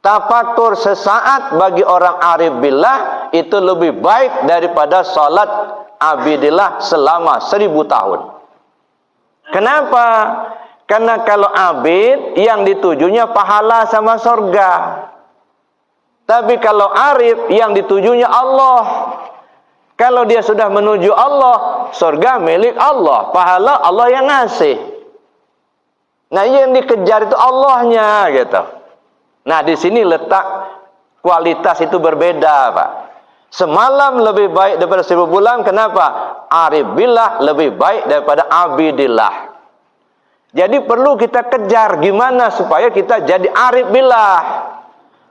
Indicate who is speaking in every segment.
Speaker 1: tafakur sesaat bagi orang arif billah itu lebih baik daripada salat abidillah selama 1000 tahun. Kenapa? Karena kalau abid yang ditujunya pahala sama surga. Tapi kalau arif yang ditujunya Allah. Kalau dia sudah menuju Allah, surga milik Allah, pahala Allah yang ngasih. Nah, yang dikejar itu Allahnya gitu. Nah, di sini letak kualitas itu berbeda, Pak. Semalam lebih baik daripada 1000 bulan. Kenapa? Arif billah lebih baik daripada abidillah. Jadi perlu kita kejar gimana supaya kita jadi arif billah,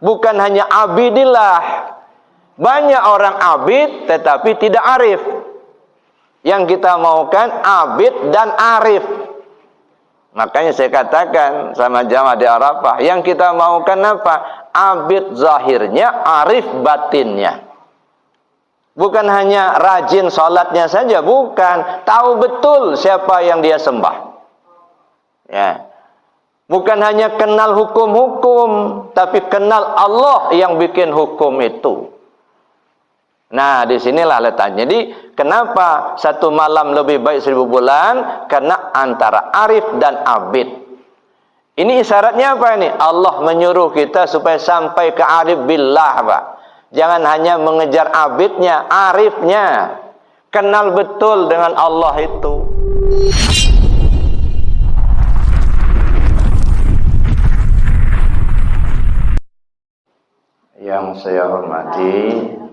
Speaker 1: bukan hanya abidillah. Banyak orang abid tetapi tidak arif. Yang kita maukan abid dan arif. Makanya saya katakan sama jamaah di Arafah, yang kita maukan apa? Abid zahirnya, arif batinnya. Bukan hanya rajin sholatnya saja, bukan. Tahu betul siapa yang dia sembah. Ya. Bukan hanya kenal hukum-hukum, tapi kenal Allah yang bikin hukum itu. Nah, disinilah letaknya. Jadi, kenapa satu malam lebih baik 1000 bulan? Karena antara arif dan abid. Ini isyaratnya apa ini? Allah menyuruh kita supaya sampai ke arif billah, Pak. Jangan hanya mengejar abidnya, arifnya. Kenal betul dengan Allah itu. Yang saya hormati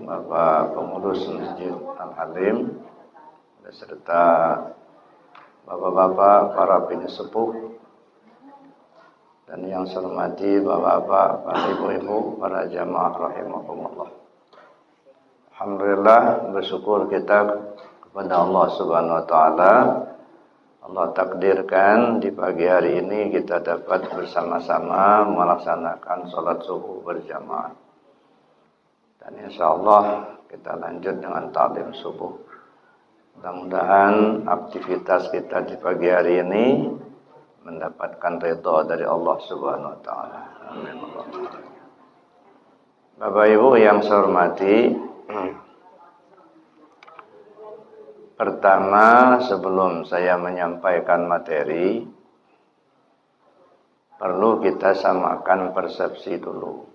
Speaker 1: Bapak Pengurus Masjid Al-Halim beserta Bapak-bapak para penyesepuh, dan yang saya hormati Bapak-bapak, para ibu-ibu, para jamaah rahimakumullah. Alhamdulillah, bersyukur kita kepada Allah Subhanahu wa taala. Allah takdirkan di pagi hari ini kita dapat bersama-sama melaksanakan sholat subuh berjamaah. Dan insyaallah kita lanjut dengan ta'lim subuh. Mudah-mudahan aktivitas kita di pagi hari ini mendapatkan ridha dari Allah Subhanahu wa taala. Amin. Bapak Ibu yang saya hormati, pertama sebelum saya menyampaikan materi, perlu kita samakan persepsi dulu.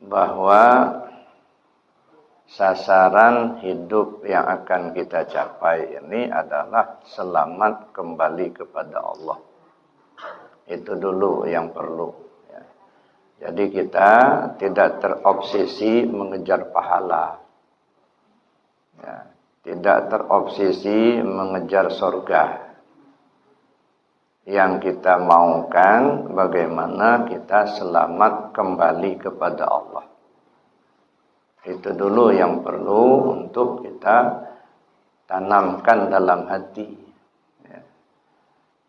Speaker 1: Bahwa sasaran hidup yang akan kita capai ini adalah selamat kembali kepada Allah. Itu dulu yang perlu. Ya. Jadi kita tidak terobsesi mengejar pahala. Ya. Tidak terobsesi mengejar surga. Yang kita maukan bagaimana kita selamat kembali kepada Allah. Itu dulu yang perlu untuk kita tanamkan dalam hati. Ya.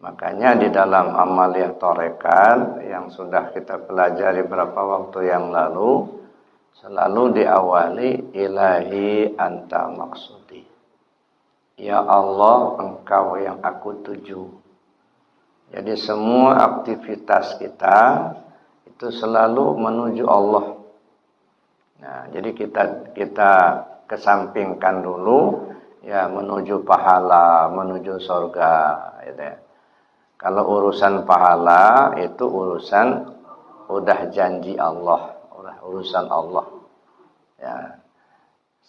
Speaker 1: Makanya di dalam amaliyah tarekat yang sudah kita pelajari beberapa waktu yang lalu, selalu diawali ilahi anta maksudi. Ya Allah, engkau yang aku tuju. Jadi semua aktivitas kita itu selalu menuju Allah. Nah, jadi kita kesampingkan dulu ya menuju pahala, menuju surga gitu ya. Kalau urusan pahala itu urusan udah janji Allah, urusan Allah. Ya.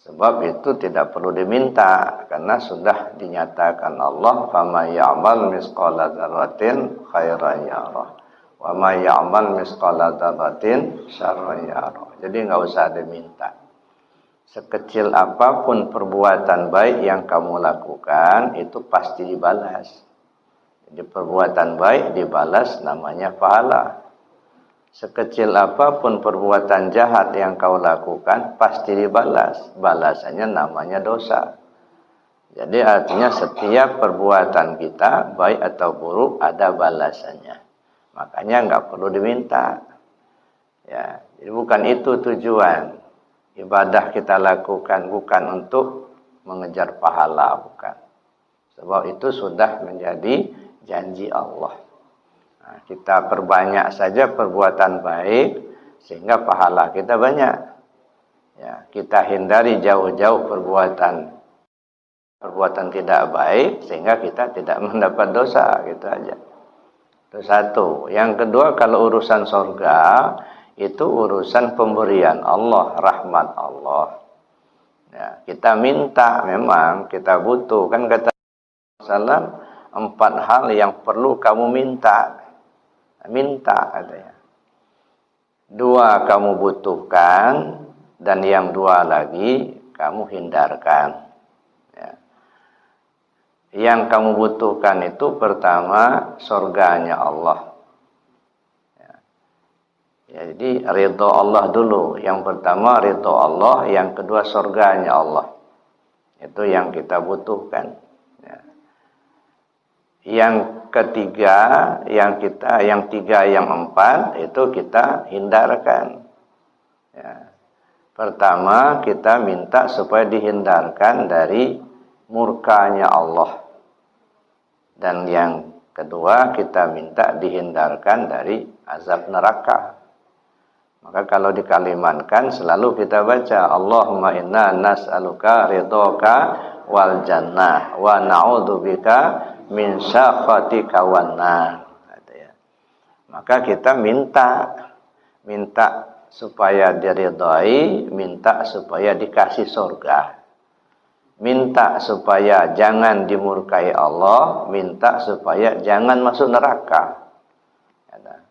Speaker 1: Sebab itu tidak perlu diminta karena sudah dinyatakan Allah, "Fama ya'mal misqala dzarratin khairan yarah, wa ma ya'mal misqala dzarratin syarran yarah." Jadi enggak usah diminta. Sekecil apapun perbuatan baik yang kamu lakukan itu pasti dibalas. Jadi perbuatan baik dibalas namanya pahala. Sekecil apapun perbuatan jahat yang kau lakukan pasti dibalas. Balasannya namanya dosa. Jadi artinya setiap perbuatan kita baik atau buruk ada balasannya. Makanya nggak perlu diminta. Ya, jadi bukan itu tujuan. Ibadah kita lakukan bukan untuk mengejar pahala, bukan. Sebab itu sudah menjadi janji Allah. Nah, kita perbanyak saja perbuatan baik sehingga pahala kita banyak. Ya, kita hindari jauh-jauh perbuatan tidak baik sehingga kita tidak mendapat dosa, gitu aja. Itu satu. Yang kedua, kalau urusan surga itu urusan pemberian Allah, rahmat Allah. Ya, kita minta, memang kita butuh, kan kata Rasulullah, 4 hal yang perlu kamu minta. Minta katanya. 2 kamu butuhkan dan yang 2 lagi kamu hindarkan. Ya. Yang kamu butuhkan itu pertama surganya Allah. Ya, jadi ridho Allah dulu. Yang pertama ridho Allah, yang kedua surganya Allah. Itu yang kita butuhkan. Ya. Yang ketiga, yang 3, yang 4 itu kita hindarkan. Ya. Pertama kita minta supaya dihindarkan dari murkanya Allah. Dan yang kedua kita minta dihindarkan dari azab neraka. Maka kalau dikalimatkan selalu kita baca Allahumma inna nas'aluka ridhoka wal jannah wa na'udzubika min syakhatika wan nar. Maka kita minta supaya diridhai, minta supaya dikasih surga. Minta supaya jangan dimurkai Allah, minta supaya jangan masuk neraka.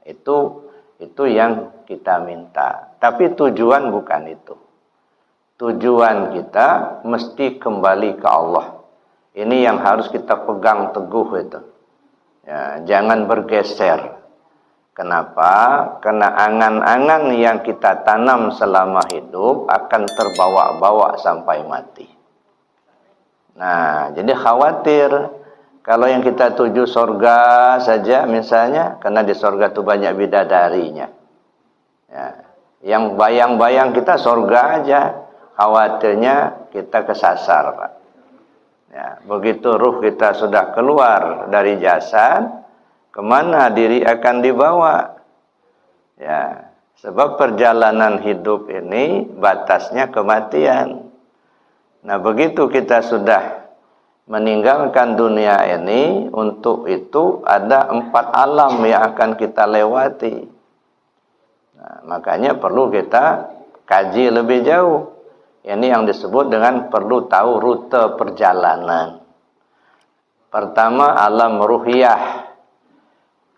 Speaker 1: Itu yang kita minta. Tapi tujuan bukan itu. Tujuan kita mesti kembali ke Allah. Ini yang harus kita pegang teguh itu. Ya, jangan bergeser. Kenapa? Karena angan-angan yang kita tanam selama hidup akan terbawa-bawa sampai mati. Nah, jadi khawatir kalau yang kita tuju surga saja misalnya, karena di surga itu banyak bidadarinya. Ya, yang bayang-bayang kita surga aja, khawatirnya kita kesasar, Pak. Ya, begitu ruh kita sudah keluar dari jasad, kemana diri akan dibawa? Ya, sebab perjalanan hidup ini batasnya kematian. Nah, begitu kita sudah meninggalkan dunia ini, untuk itu ada 4 alam yang akan kita lewati. Nah, makanya perlu kita kaji lebih jauh. Ini yang disebut dengan perlu tahu rute perjalanan. Pertama, alam ruhiyah.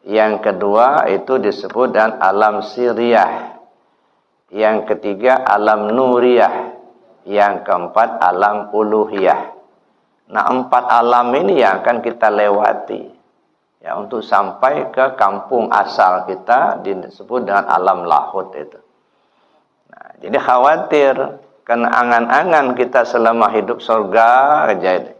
Speaker 1: Yang kedua itu disebut dengan alam siriyah. Yang ketiga alam nuriyah. Yang keempat alam uluhiyah. Nah, 4 alam ini yang akan kita lewati. Ya, untuk sampai ke kampung asal kita disebut dengan alam lahut itu. Nah, jadi khawatir karena angan-angan kita selama hidup surga aja itu.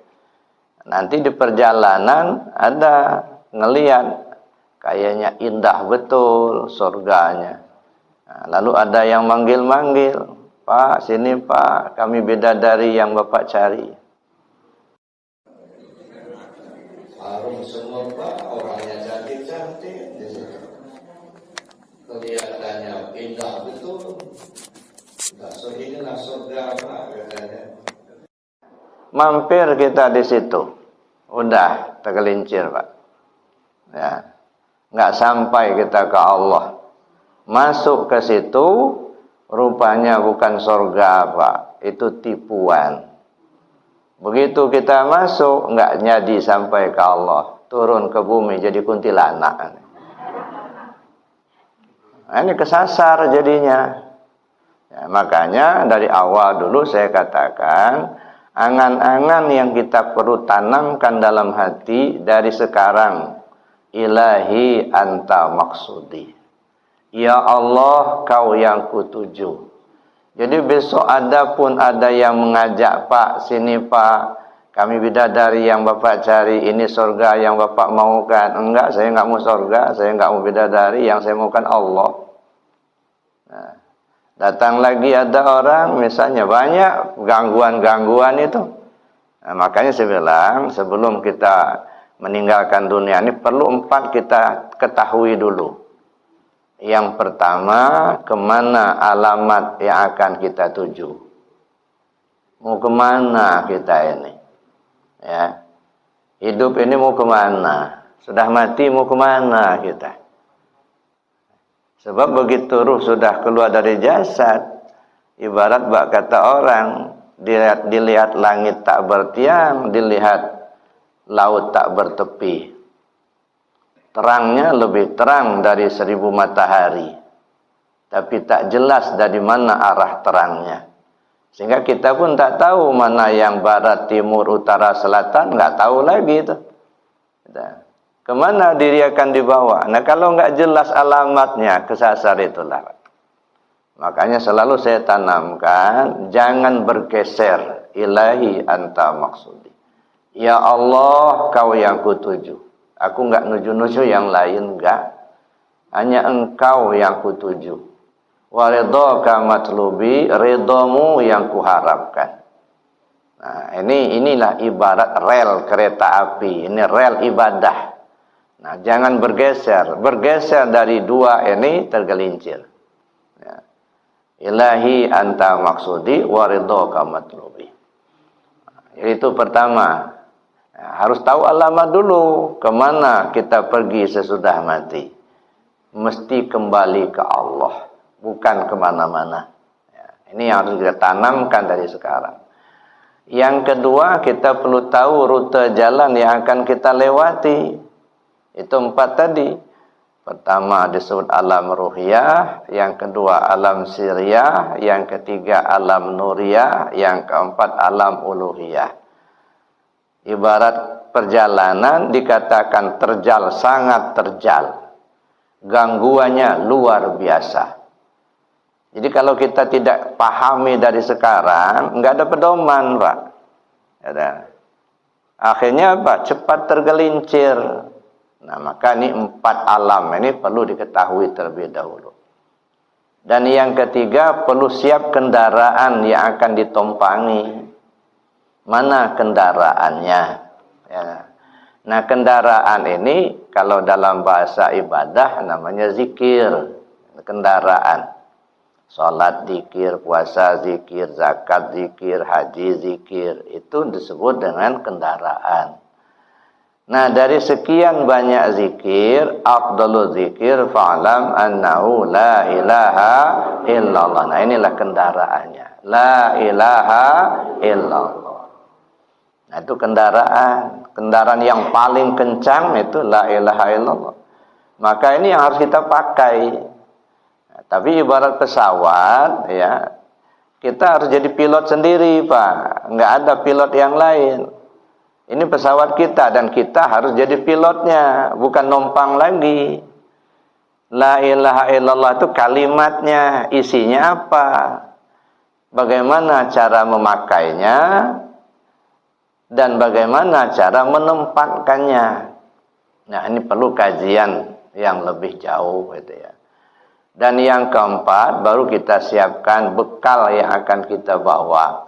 Speaker 1: Nanti di perjalanan ada ngelihat kayaknya indah betul surganya. Nah, lalu ada yang manggil-manggil, Pak, sini Pak, kami bidadari yang Bapak cari. Harum semua Pak, orangnya cantik-cantik di situ. Kelihatannya indah betul. Inilah surga Pak, katanya. Mampir kita di situ, udah tergelincir Pak. Ya, nggak sampai kita ke Allah. Masuk ke situ, rupanya bukan surga Pak, itu tipuan. Begitu kita masuk, nggak jadi sampai ke Allah, turun ke bumi jadi kuntilanak. Nah, ini kesasar jadinya. Ya, makanya dari awal dulu saya katakan, angan-angan yang kita perlu tanamkan dalam hati dari sekarang, ilahi anta maksudi. Ya Allah, kau yang kutuju. Jadi besok ada yang mengajak, Pak, sini Pak, kami bidadari yang Bapak cari, ini surga yang Bapak maukan. Enggak, saya enggak mau surga, saya enggak mau bidadari, yang saya maukan Allah. Nah, datang lagi ada orang, misalnya banyak gangguan-gangguan itu. Nah, makanya saya bilang, sebelum kita meninggalkan dunia ini perlu 4 kita ketahui dulu. Yang pertama, kemana alamat yang akan kita tuju? Mau kemana kita ini? Ya, hidup ini mau kemana? Sudah mati mau kemana kita? Sebab begitu ruh sudah keluar dari jasad, ibarat bak kata orang, dilihat langit tak bertiang, dilihat laut tak bertepi. Terangnya lebih terang dari 1000 matahari, tapi tak jelas dari mana arah terangnya. Sehingga kita pun tak tahu mana yang barat, timur, utara, selatan, nggak tahu lagi itu. Kemana diri akan dibawa? Nah, kalau nggak jelas alamatnya, kesasar itulah. Makanya selalu saya tanamkan, jangan bergeser. Ilahi anta maksudi. Ya Allah, kau yang kutuju. Aku nggak nuju-nuju yang lain, enggak. Hanya engkau yang kutuju. Wa ridhaka matlubi, ridhamu yang kuharapkan. Nah, inilah ibarat rel kereta api. Ini rel ibadah. Nah, jangan bergeser. Bergeser dari 2 ini tergelincir. Ya. Ilahi anta maksudi wa ridhaka matlubi. Itu pertama. Harus tahu alamat dulu, kemana kita pergi sesudah mati. Mesti kembali ke Allah, bukan kemana-mana. Ya, ini yang harus kita tanamkan dari sekarang. Yang kedua, kita perlu tahu rute jalan yang akan kita lewati. Itu 4 tadi. Pertama disebut alam ruhiyah, yang kedua alam siriyah, yang ketiga alam nuriyah, yang keempat alam uluhiyah. Ibarat perjalanan dikatakan terjal, sangat terjal. Gangguannya luar biasa. Jadi kalau kita tidak pahami dari sekarang, nggak ada pedoman, Pak. Ya, akhirnya apa? Cepat tergelincir. Nah, maka ini 4 alam ini perlu diketahui terlebih dahulu. Dan yang ketiga, perlu siap kendaraan yang akan ditumpangi. Mana kendaraannya? Ya. Nah, kendaraan ini kalau dalam bahasa ibadah namanya zikir. Kendaraan. Salat zikir, puasa zikir, zakat zikir, haji zikir. Itu disebut dengan kendaraan. Nah, dari sekian banyak zikir, afdalul zikir fa'lam annahu la ilaha illallah. Nah, inilah kendaraannya. La ilaha illallah. Nah, itu kendaraan. Kendaraan yang paling kencang itu la ilaha illallah. Maka ini yang harus kita pakai. Nah, tapi ibarat pesawat, ya, kita harus jadi pilot sendiri, Pak. Nggak ada pilot yang lain. Ini pesawat kita dan kita harus jadi pilotnya, bukan numpang lagi. La ilaha illallah itu kalimatnya, isinya apa? Bagaimana cara memakainya? Dan bagaimana cara menempatkannya. Nah, ini perlu kajian yang lebih jauh gitu ya. Dan yang keempat, baru kita siapkan bekal yang akan kita bawa.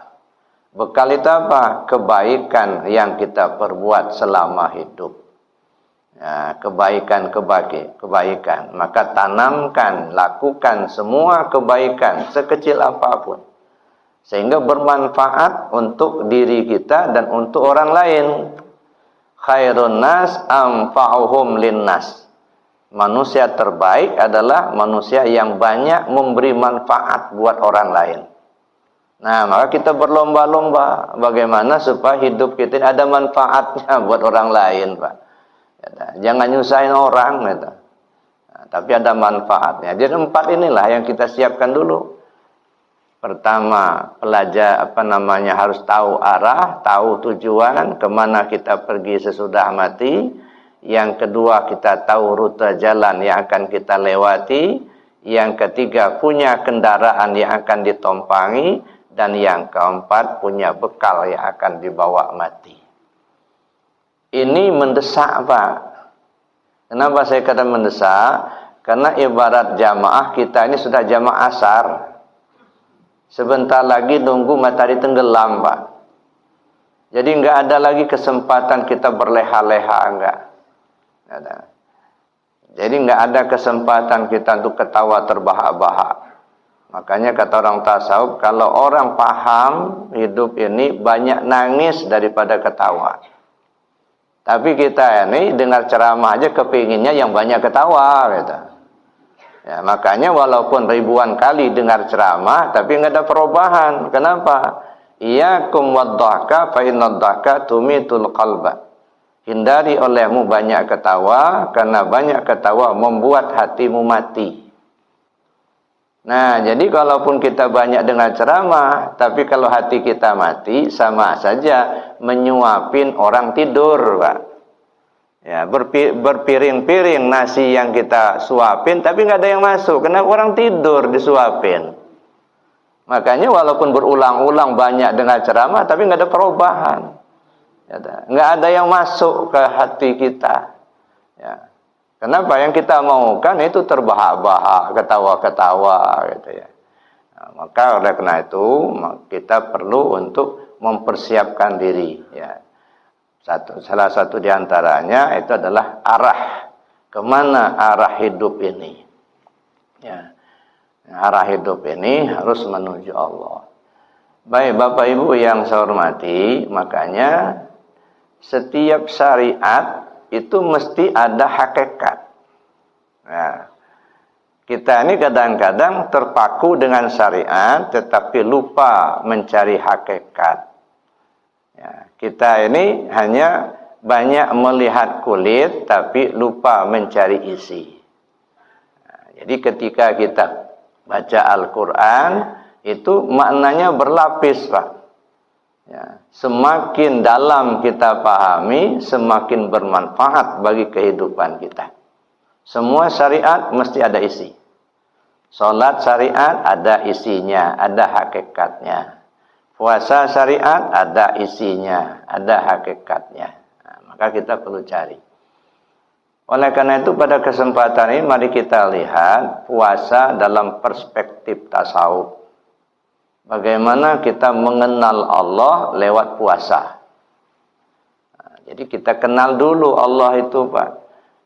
Speaker 1: Bekal itu apa? Kebaikan yang kita perbuat selama hidup. Ya, kebaikan. Maka tanamkan, lakukan semua kebaikan sekecil apapun. Sehingga bermanfaat untuk diri kita dan untuk orang lain. Khairun nas anfa'uhum linnas. Manusia terbaik adalah manusia yang banyak memberi manfaat buat orang lain. Nah, maka kita berlomba-lomba bagaimana supaya hidup kita ada manfaatnya buat orang lain, Pak. Jangan nyusahin orang gitu. Nah, tapi ada manfaatnya. Jadi 4 inilah yang kita siapkan dulu. Pertama, harus tahu arah, tahu tujuan, kemana kita pergi sesudah mati. Yang kedua, kita tahu rute jalan yang akan kita lewati. Yang ketiga, punya kendaraan yang akan ditumpangi. Dan yang keempat, punya bekal yang akan dibawa mati. Ini mendesak, Pak. Kenapa saya kata mendesak? Karena ibarat jamaah kita ini sudah jamaah asar. Sebentar lagi nunggu matahari tenggelam, Pak. Jadi nggak ada lagi kesempatan kita berleha-leha, enggak. Ada. Jadi nggak ada kesempatan kita untuk ketawa terbahak-bahak. Makanya kata orang tasawuf, kalau orang paham hidup ini banyak nangis daripada ketawa. Tapi kita ini dengar ceramah aja kepinginnya yang banyak ketawa, gitu. Ya, makanya walaupun ribuan kali dengar ceramah, tapi nggak ada perubahan. Kenapa? Iyyakum wad-dhahka fa innad-dhahka tumitul qalba. Hindari olehmu banyak ketawa, karena banyak ketawa membuat hatimu mati. Nah, jadi kalaupun kita banyak dengar ceramah, tapi kalau hati kita mati, sama saja menyuapin orang tidur, Pak. Ya, berpiring-piring nasi yang kita suapin, tapi nggak ada yang masuk, karena orang tidur disuapin. Makanya walaupun berulang-ulang banyak dengar ceramah, tapi nggak ada perubahan. Nggak ada yang masuk ke hati kita. Ya. Kenapa? Yang kita maukan itu terbahak-bahak, ketawa-ketawa, gitu ya. Nah, maka oleh karena itu kita perlu untuk mempersiapkan diri. Ya. Salah satu diantaranya itu adalah arah kemana arah hidup ini. Ya. Arah hidup ini harus menuju Allah. Baik Bapak Ibu yang saya hormati, makanya setiap syariat itu mesti ada hakikat. Nah, kita ini kadang-kadang terpaku dengan syariat, tetapi lupa mencari hakikat. Ya, kita ini hanya banyak melihat kulit, tapi lupa mencari isi. Nah, jadi ketika kita baca Al-Quran, itu maknanya berlapis, Pak. Ya, semakin dalam kita pahami, semakin bermanfaat bagi kehidupan kita. Semua syariat mesti ada isi. Salat syariat ada isinya, ada hakikatnya. Puasa syariat ada isinya, ada hakikatnya. Nah, maka kita perlu cari. Oleh karena itu pada kesempatan ini mari kita lihat puasa dalam perspektif tasawuf. Bagaimana kita mengenal Allah lewat puasa. Nah, jadi kita kenal dulu Allah itu, Pak.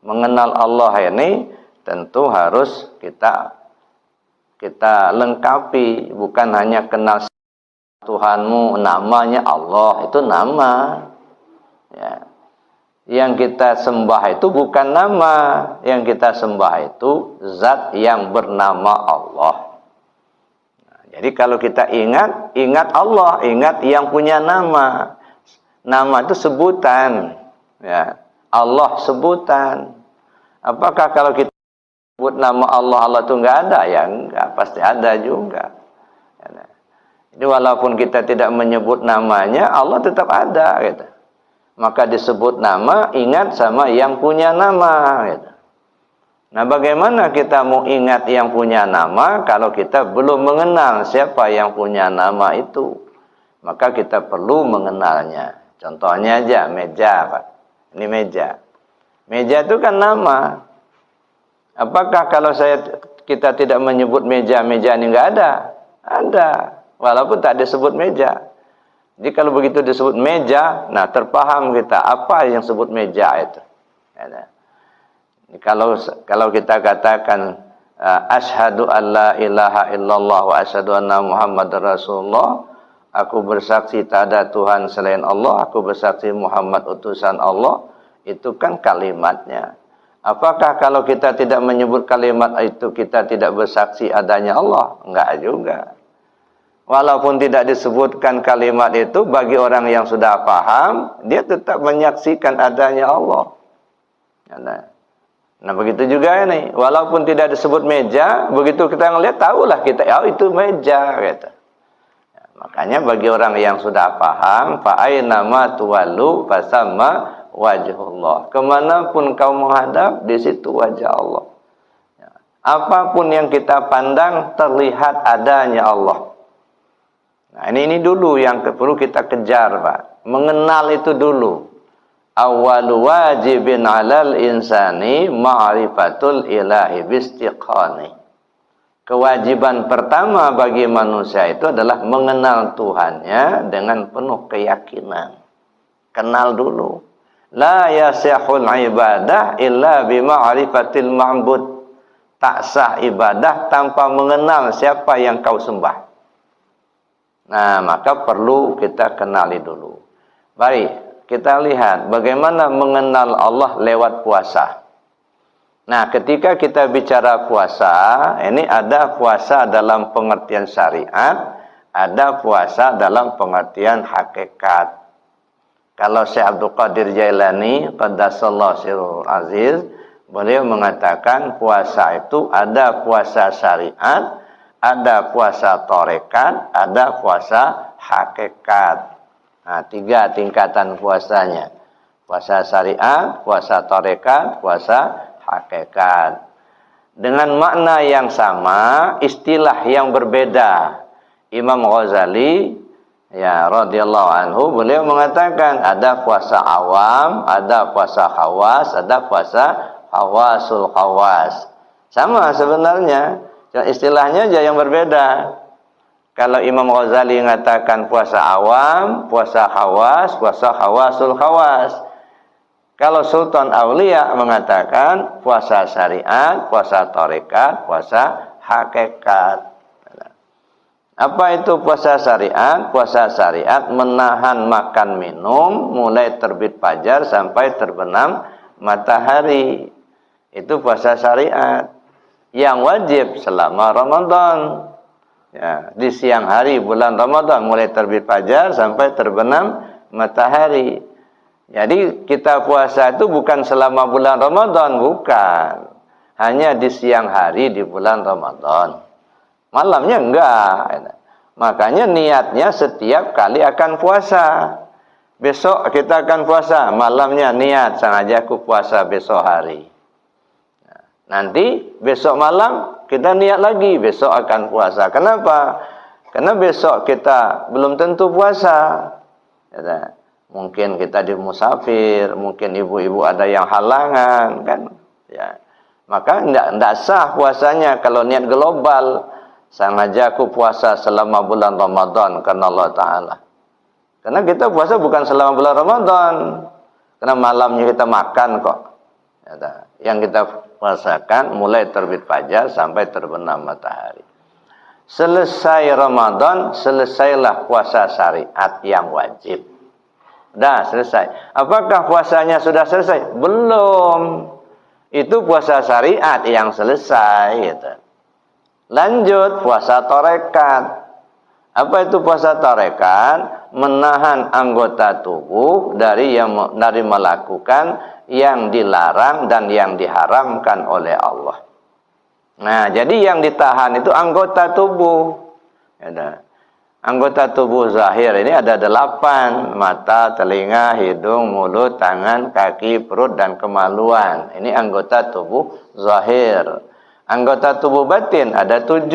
Speaker 1: Mengenal Allah ini tentu harus kita lengkapi. Bukan hanya kenal Tuhanmu, namanya Allah, itu nama. Ya. Yang kita sembah itu bukan nama. Yang kita sembah itu zat yang bernama Allah. Jadi kalau kita ingat Allah, ingat yang punya nama. Nama itu sebutan. Ya. Allah sebutan. Apakah kalau kita sebut nama Allah, Allah itu enggak ada? Ya enggak, pasti ada juga. Ya. Jadi walaupun kita tidak menyebut namanya, Allah tetap ada. Gitu. Maka disebut nama, ingat sama yang punya nama. Gitu. Nah, bagaimana kita mau ingat yang punya nama kalau kita belum mengenal siapa yang punya nama itu? Maka kita perlu mengenalnya. Contohnya aja meja, Pak. Ini meja. Meja itu kan nama. Apakah kalau kita tidak menyebut meja ini enggak ada? Ada. Walaupun tak disebut meja. Jadi kalau begitu disebut meja, nah terpaham kita apa yang disebut meja itu. Ada. Kalau kita katakan asyhadu alla ilaha illallah wa asyhadu anna muhammadar rasulullah, aku bersaksi tak ada Tuhan selain Allah, aku bersaksi Muhammad utusan Allah, itu kan kalimatnya. Apakah kalau kita tidak menyebut kalimat itu kita tidak bersaksi adanya Allah? Enggak juga. Walaupun tidak disebutkan kalimat itu, bagi orang yang sudah paham, dia tetap menyaksikan adanya Allah. Nah begitu juga ini, walaupun tidak disebut meja, begitu kita ngelihat tahulah kita, oh itu meja, gitu. Ya, makanya bagi orang yang sudah paham, fa aina ma tuwallu fasamma wajhullah. Kemanapun kau menghadap, di situ wajah Allah. Ya, apapun yang kita pandang terlihat adanya Allah. Nah ini dulu yang perlu kita kejar, Pak. Mengenal itu dulu. Awwalu wajibin 'alal insani ma'rifatul ilahi bistiqani. Kewajiban pertama bagi manusia itu adalah mengenal Tuhannya dengan penuh keyakinan. Kenal dulu. La yasihul ibadah illa bima'rifatil ma'bud. Tak sah ibadah tanpa mengenal siapa yang kau sembah. Nah, maka perlu kita kenali dulu. Baik, kita lihat bagaimana mengenal Allah lewat puasa. Nah, ketika kita bicara puasa, ini ada puasa dalam pengertian syariat, ada puasa dalam pengertian hakikat. Kalau Syekh Abdul Qadir Jailani qaddasallahu sirrul aziz, beliau mengatakan puasa itu ada puasa syariat, ada puasa tarekat, ada puasa hakikat. Nah, 3 tingkatan puasanya. Puasa syariat, puasa tarekat, puasa hakikat. Dengan makna yang sama, istilah yang berbeda. Imam Ghazali ya radhiyallahu anhu beliau mengatakan ada puasa awam, ada puasa khawas, ada puasa khawasul khawas. Sama sebenarnya, istilahnya aja yang berbeda. Kalau Imam Ghazali mengatakan puasa awam, puasa khawas, puasa khawasul khawas. Kalau Sultan Aulia mengatakan puasa syariat, puasa tarekat, puasa hakikat. Apa itu puasa syariat? Puasa syariat menahan makan minum mulai terbit fajar sampai terbenam matahari. Itu puasa syariat yang wajib selama Ramadan. Ya, di siang hari bulan Ramadan mulai terbit fajar sampai terbenam matahari. Jadi kita puasa itu bukan selama bulan Ramadan, bukan. Hanya di siang hari di bulan Ramadan. Malamnya enggak. Makanya niatnya setiap kali akan puasa. Besok kita akan puasa. Malamnya niat, sengaja aku puasa besok hari. Nanti besok malam kita niat lagi. Besok akan puasa. Kenapa? Karena besok kita belum tentu puasa. Mungkin kita di musafir. Mungkin ibu-ibu ada yang halangan. Kan? Ya. Maka tidak sah puasanya kalau niat global. Sengaja aku puasa selama bulan Ramadan karena Allah Ta'ala. Karena kita puasa bukan selama bulan Ramadan. Karena malamnya kita makan kok. Yang kita puasakan mulai terbit fajar sampai terbenam matahari. Selesai Ramadan, selesailah puasa syariat yang wajib. Dah selesai. Apakah puasanya sudah selesai? Belum. Itu puasa syariat yang selesai gitu. Lanjut puasa tarekat. Apa itu puasa tarekat? Menahan anggota tubuh dari melakukan yang dilarang dan yang diharamkan oleh Allah. Nah, jadi yang ditahan itu anggota tubuh. Anggota tubuh zahir ini ada 8. Mata, telinga, hidung, mulut, tangan, kaki, perut, dan kemaluan. Ini anggota tubuh zahir. Anggota tubuh batin ada 7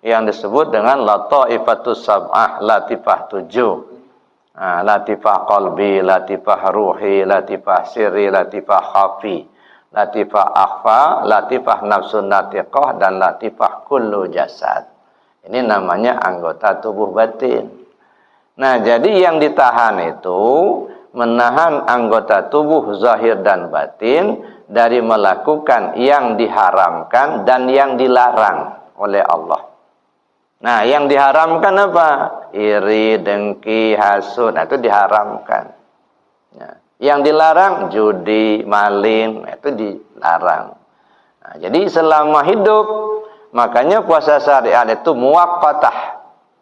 Speaker 1: yang disebut dengan lataifatus sab'ah, latifah 7. Latifah qalbi, latifah ruhi, latifah sirri, latifah khafi, latifah akhfa, latifah nafsun natiqah, dan latifah kullu jasad. Ini namanya anggota tubuh batin. Nah, jadi yang ditahan itu menahan anggota tubuh zahir dan batin dari melakukan yang diharamkan dan yang dilarang oleh Allah. Nah, yang diharamkan apa? Iri, dengki, hasud, itu diharamkan. Nah, yang dilarang judi, maling, itu dilarang. Nah, jadi selama hidup, makanya puasa syariat itu muwaqqatah,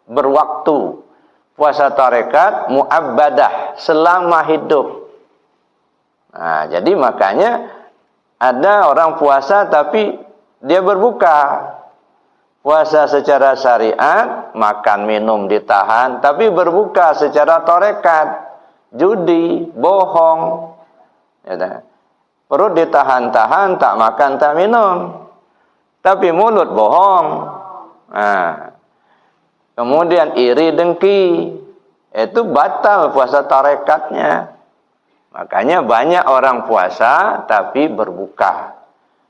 Speaker 1: berwaktu. Puasa tarekat muabbadah, selama hidup. Nah, jadi makanya ada orang puasa tapi dia berbuka. Puasa secara syariat, makan minum ditahan, tapi berbuka secara tarekat, judi, bohong. Perut ditahan-tahan, tak makan, tak minum. Tapi mulut bohong. Nah, kemudian iri, dengki. Itu batal puasa tarekatnya. Makanya banyak orang puasa tapi berbuka.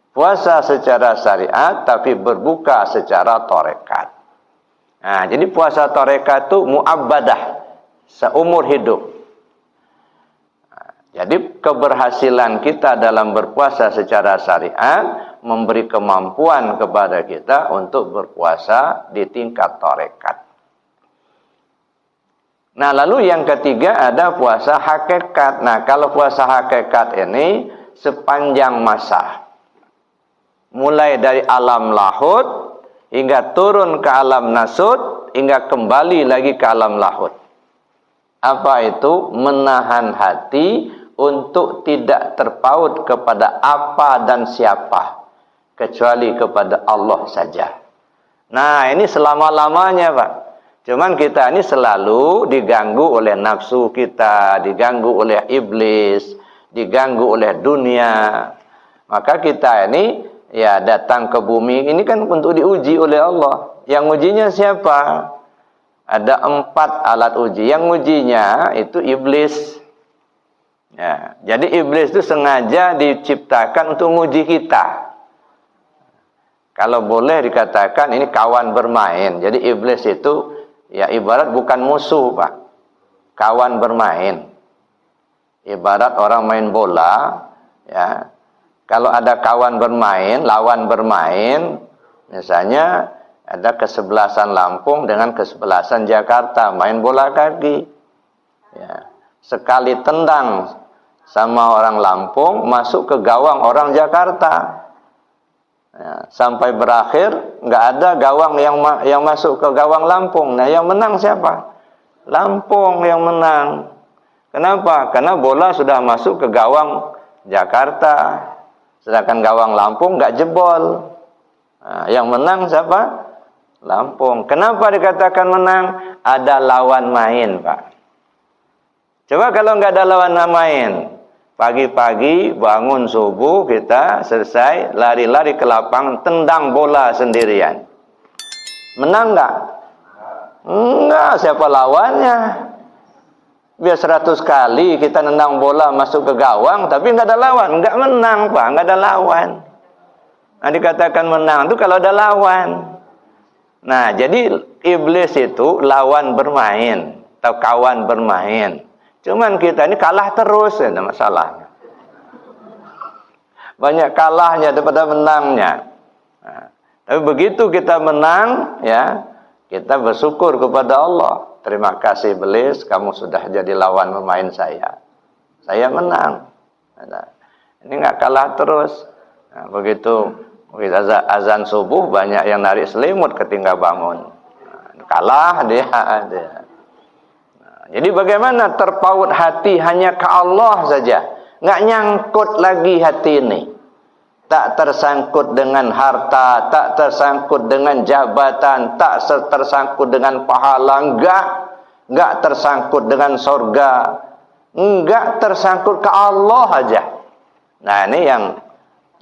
Speaker 1: Puasa secara syariat tapi berbuka secara tarekat. Nah, jadi puasa tarekat itu muabbadah seumur hidup. Jadi keberhasilan kita dalam berpuasa secara syariat memberi kemampuan kepada kita untuk berpuasa di tingkat tarekat. Nah, lalu yang ketiga ada puasa hakikat. Nah, kalau puasa hakikat ini sepanjang masa. Mulai dari alam lahud hingga turun ke alam nasut hingga kembali lagi ke alam lahud. Apa itu? Menahan hati untuk tidak terpaut kepada apa dan siapa kecuali kepada Allah saja. Nah, ini selama-lamanya, Pak. Cuman kita ini selalu diganggu oleh nafsu kita, diganggu oleh iblis, diganggu oleh dunia. Maka kita ini ya datang ke bumi ini kan untuk diuji oleh Allah. Yang ujinya siapa? Ada 4 alat uji. Yang ujinya itu iblis. Ya, jadi iblis itu sengaja diciptakan untuk menguji kita. Kalau boleh dikatakan ini kawan bermain. Jadi iblis itu ya ibarat bukan musuh, Pak. Kawan bermain. Ibarat orang main bola, ya. Kalau ada kawan bermain, lawan bermain, misalnya ada kesebelasan Lampung dengan kesebelasan Jakarta, main bola kaki. Ya. Sekali tendang sama orang Lampung, masuk ke gawang orang Jakarta. Ya, sampai berakhir, nggak ada gawang yang masuk ke gawang Lampung. Nah, yang menang siapa? Lampung yang menang. Kenapa? Karena bola sudah masuk ke gawang Jakarta. Sedangkan gawang Lampung nggak jebol. Nah, yang menang siapa? Lampung. Kenapa dikatakan menang? Ada lawan main, Pak. Coba kalau nggak ada lawan main. Pagi-pagi bangun subuh kita selesai lari-lari ke lapangan tendang bola sendirian. Menang nggak? Enggak, siapa lawannya? Biar 100 kali kita nendang bola masuk ke gawang tapi nggak ada lawan, nggak menang, Pak, nggak ada lawan. Nah, dikatakan menang itu kalau ada lawan. Nah, jadi iblis itu lawan bermain atau kawan bermain. Cuman kita ini kalah terus, ya, ada masalahnya. Banyak kalahnya daripada menangnya. Nah, tapi begitu kita menang, ya, kita bersyukur kepada Allah. Terima kasih iblis, kamu sudah jadi lawan bermain saya. Saya menang. Nah, ini nggak kalah terus. Nah, begitu azan subuh banyak yang narik selimut ketika bangun. Nah, kalah dia. Jadi bagaimana terpaut hati hanya ke Allah saja. Nggak nyangkut lagi hati ini. Tak tersangkut dengan harta, tak tersangkut dengan jabatan, tak tersangkut dengan pahala, enggak tersangkut dengan sorga, enggak tersangkut ke Allah aja. Nah, ini yang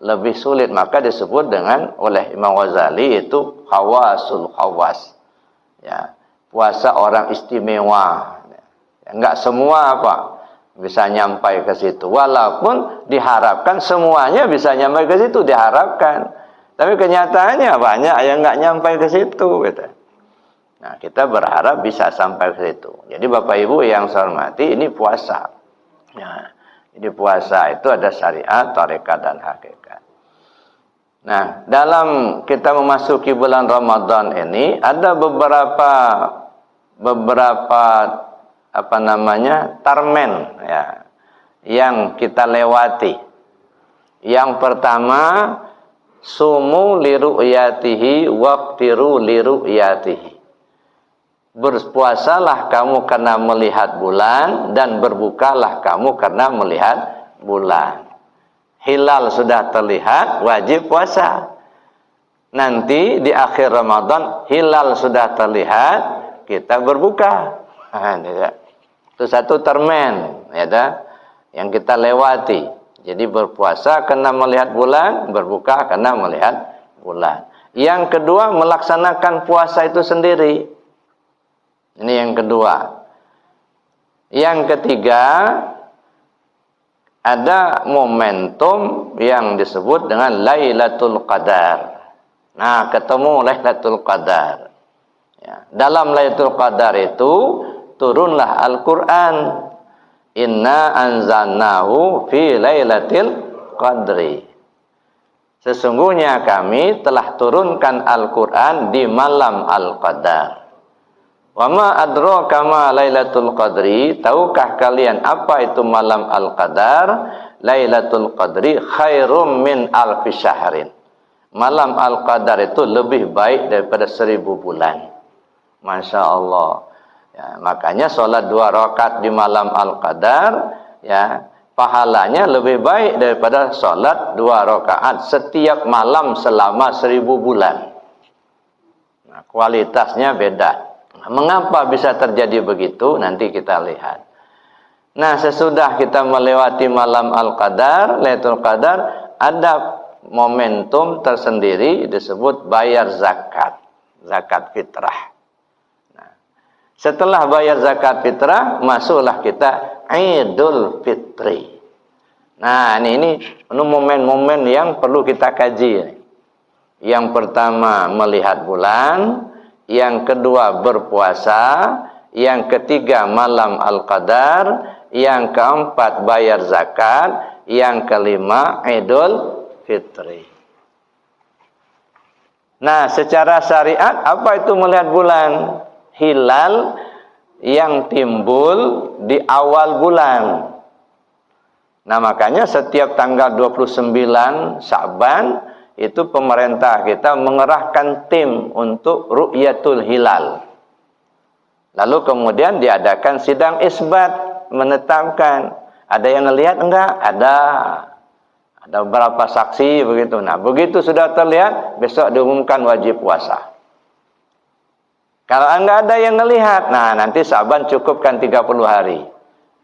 Speaker 1: lebih sulit, maka disebut dengan oleh Imam Ghazali itu khawasul khawas. Ya, puasa orang istimewa. Enggak semua bisa nyampai ke situ. Walaupun diharapkan semuanya bisa nyampai ke situ, diharapkan. Tapi kenyataannya banyak yang enggak nyampai ke situ, gitu. Nah, kita berharap bisa sampai ke situ. Jadi Bapak Ibu yang saya hormati, ini puasa. Nah, jadi puasa itu ada syariat, tarekat dan hakikat. Nah, dalam kita memasuki bulan Ramadan ini ada beberapa tarmen, ya, yang kita lewati. Yang pertama, sumu liru'yatihi waqtiru liru'yatihi. Berpuasalah kamu karena melihat bulan dan berbukalah kamu karena melihat bulan. Hilal sudah terlihat, wajib puasa. Nanti di akhir Ramadan hilal sudah terlihat, kita berbuka. Itu satu termen, ya, yang kita lewati. Jadi berpuasa karena melihat bulan, berbuka karena melihat bulan. Yang kedua, melaksanakan puasa itu sendiri. Ini yang kedua. Yang ketiga, ada momentum yang disebut dengan Lailatul Qadar. Nah, ketemu Lailatul Qadar. Ya, dalam Lailatul Qadar itu turunlah Al-Quran. Inna anzalnahu fi lailatul qadri. Sesungguhnya kami telah turunkan Al-Qur'an di malam Al-Qadar. Wa ma adraka ma lailatul qadri? Tahukah kalian apa itu malam Al-Qadar? Lailatul qadri khairum min alfi syahrin. Malam Al-Qadar itu lebih baik daripada 1000 bulan. Masya Allah. Ya, makanya sholat 2 rakaat di malam Al-Qadar, ya, pahalanya lebih baik daripada sholat 2 rakaat setiap malam selama 1000 bulan. Nah, kualitasnya beda. Mengapa bisa terjadi begitu? Nanti kita lihat. Nah, sesudah kita melewati malam Al-Qadar, Lailatul Qadar, ada momentum tersendiri disebut bayar zakat, zakat fitrah. Setelah bayar zakat fitrah, masuklah kita Idul Fitri. Nah, ini momen-momen yang perlu kita kaji. Yang pertama melihat bulan, yang kedua berpuasa, yang ketiga malam Al-Qadar, yang keempat bayar zakat, yang kelima Idul Fitri. Nah, secara syariat apa itu melihat bulan? Hilal yang timbul di awal bulan. Nah, makanya setiap tanggal 29 Sya'ban itu pemerintah kita mengerahkan tim untuk ru'yatul hilal. Lalu kemudian diadakan sidang isbat, menetapkan ada yang ngelihat enggak? Ada beberapa saksi begitu. Nah, begitu sudah terlihat, besok diumumkan wajib puasa. Kalau enggak ada yang melihat, nah nanti Syaban cukupkan 30 hari.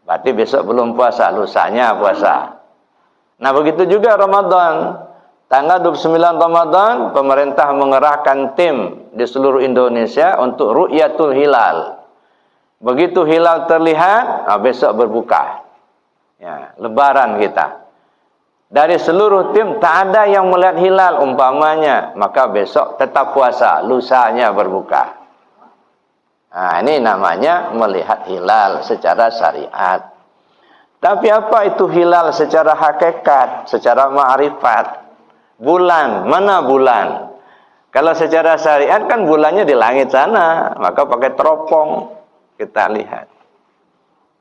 Speaker 1: Berarti besok belum puasa, lusanya puasa. Nah, begitu juga Ramadan. Tanggal 29 Ramadan, pemerintah mengerahkan tim di seluruh Indonesia untuk ru'yatul hilal. Begitu hilal terlihat, nah besok berbuka. Ya, lebaran kita. Dari seluruh tim tak ada yang melihat hilal umpamanya, maka besok tetap puasa, lusanya berbuka. Nah, ini namanya melihat hilal secara syariat. Tapi apa itu hilal secara hakikat, secara ma'rifat? Bulan, mana bulan? Kalau secara syariat kan bulannya di langit sana, maka pakai teropong kita lihat.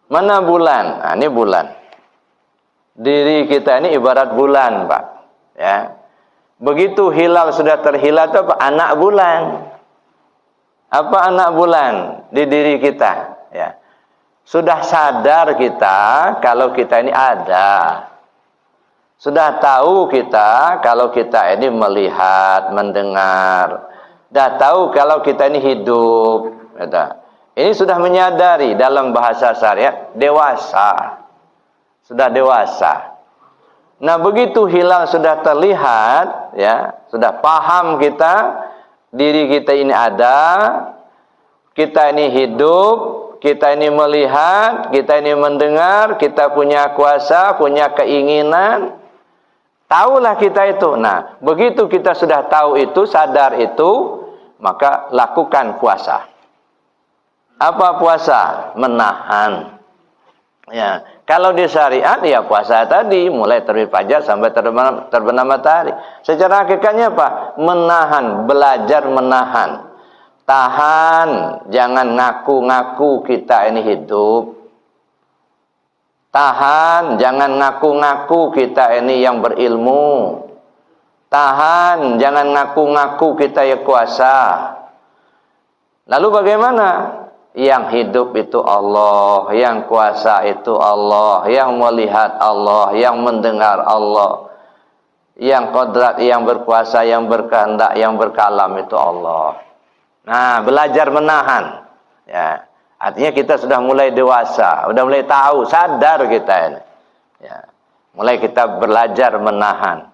Speaker 1: Mana bulan? Nah, ini bulan. Diri kita ini ibarat bulan, Pak. Ya. Begitu hilal sudah terhilal itu apa? Anak bulan. Apa anak bulan di diri kita? Ya. Sudah sadar kita kalau kita ini ada. Sudah tahu kita kalau kita ini melihat, mendengar. Sudah tahu kalau kita ini hidup. Ini sudah menyadari dalam bahasa syariat dewasa. Sudah dewasa. Nah, begitu hilal sudah terlihat, ya, sudah paham kita. Diri kita ini ada, kita ini hidup, kita ini melihat, kita ini mendengar, kita punya kuasa, punya keinginan. Tahulah kita itu. Nah, begitu kita sudah tahu itu, sadar itu, maka lakukan puasa. Apa puasa? Menahan. Ya, kalau di syariat ya puasa tadi mulai terbit fajar sampai terbenam matahari. Secara hakikatnya apa? Menahan, belajar menahan. Tahan, jangan ngaku-ngaku kita ini hidup. Tahan, jangan ngaku-ngaku kita ini yang berilmu. Tahan, jangan ngaku-ngaku kita yang kuasa. Lalu bagaimana? Yang hidup itu Allah, yang kuasa itu Allah, yang melihat Allah, yang mendengar Allah, yang kodrat, yang berkuasa, yang berkehendak, yang berkalam itu Allah. Nah, belajar menahan. Ya, artinya kita sudah mulai dewasa, sudah mulai tahu, sadar kita ini. Ya, mulai kita belajar menahan.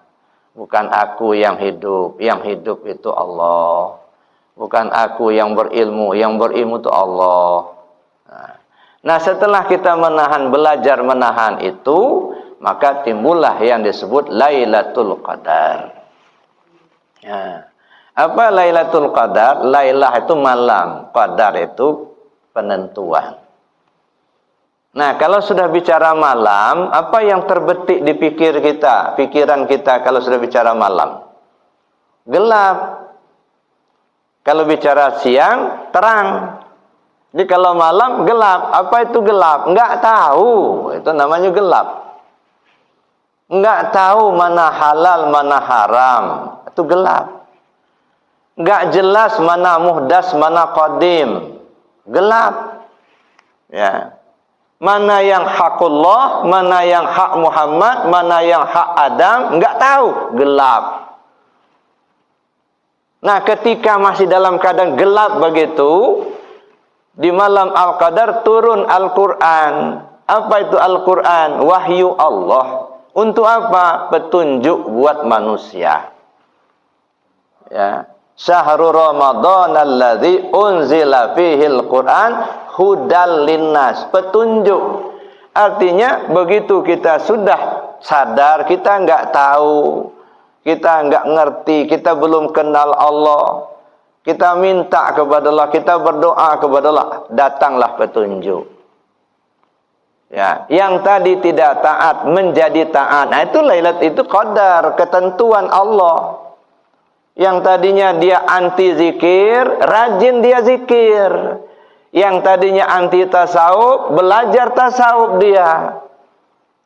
Speaker 1: Bukan aku yang hidup itu Allah. Bukan aku yang berilmu itu Allah. Nah, setelah kita menahan, belajar menahan itu, maka timbullah yang disebut Lailatul Qadar. Ya. Apa Lailatul Qadar? Lailah itu malam, Qadar itu penentuan. Nah, kalau sudah bicara malam, apa yang terbetik di pikiran kita kalau sudah bicara malam? Gelap. Kalau bicara siang, terang. Jadi kalau malam, gelap. Apa itu gelap? Enggak tahu. Itu namanya gelap. Enggak tahu mana halal, mana haram. Itu gelap. Enggak jelas mana muhdas, mana qadim. Gelap. Ya. Mana yang hakullah, mana yang hak Muhammad, mana yang hak Adam, enggak tahu, gelap. Nah, ketika masih dalam keadaan gelap begitu, di malam Al-Qadar turun Al-Qur'an. Apa itu Al-Qur'an? Wahyu Allah. Untuk apa? Petunjuk buat manusia. Ya. Syahrul Ramadan alladzi unzila fihil Qur'an hudal linnas, petunjuk. Artinya begitu kita sudah sadar, kita enggak tahu, kita enggak ngerti, kita belum kenal Allah, kita minta kepada Allah, kita berdoa kepada Allah, datanglah petunjuk. Ya, yang tadi tidak taat menjadi taat. Nah, itu lailat, itu qadar, ketentuan Allah. Yang tadinya dia anti zikir, rajin dia zikir. Yang tadinya anti tasawuf, belajar tasawuf dia.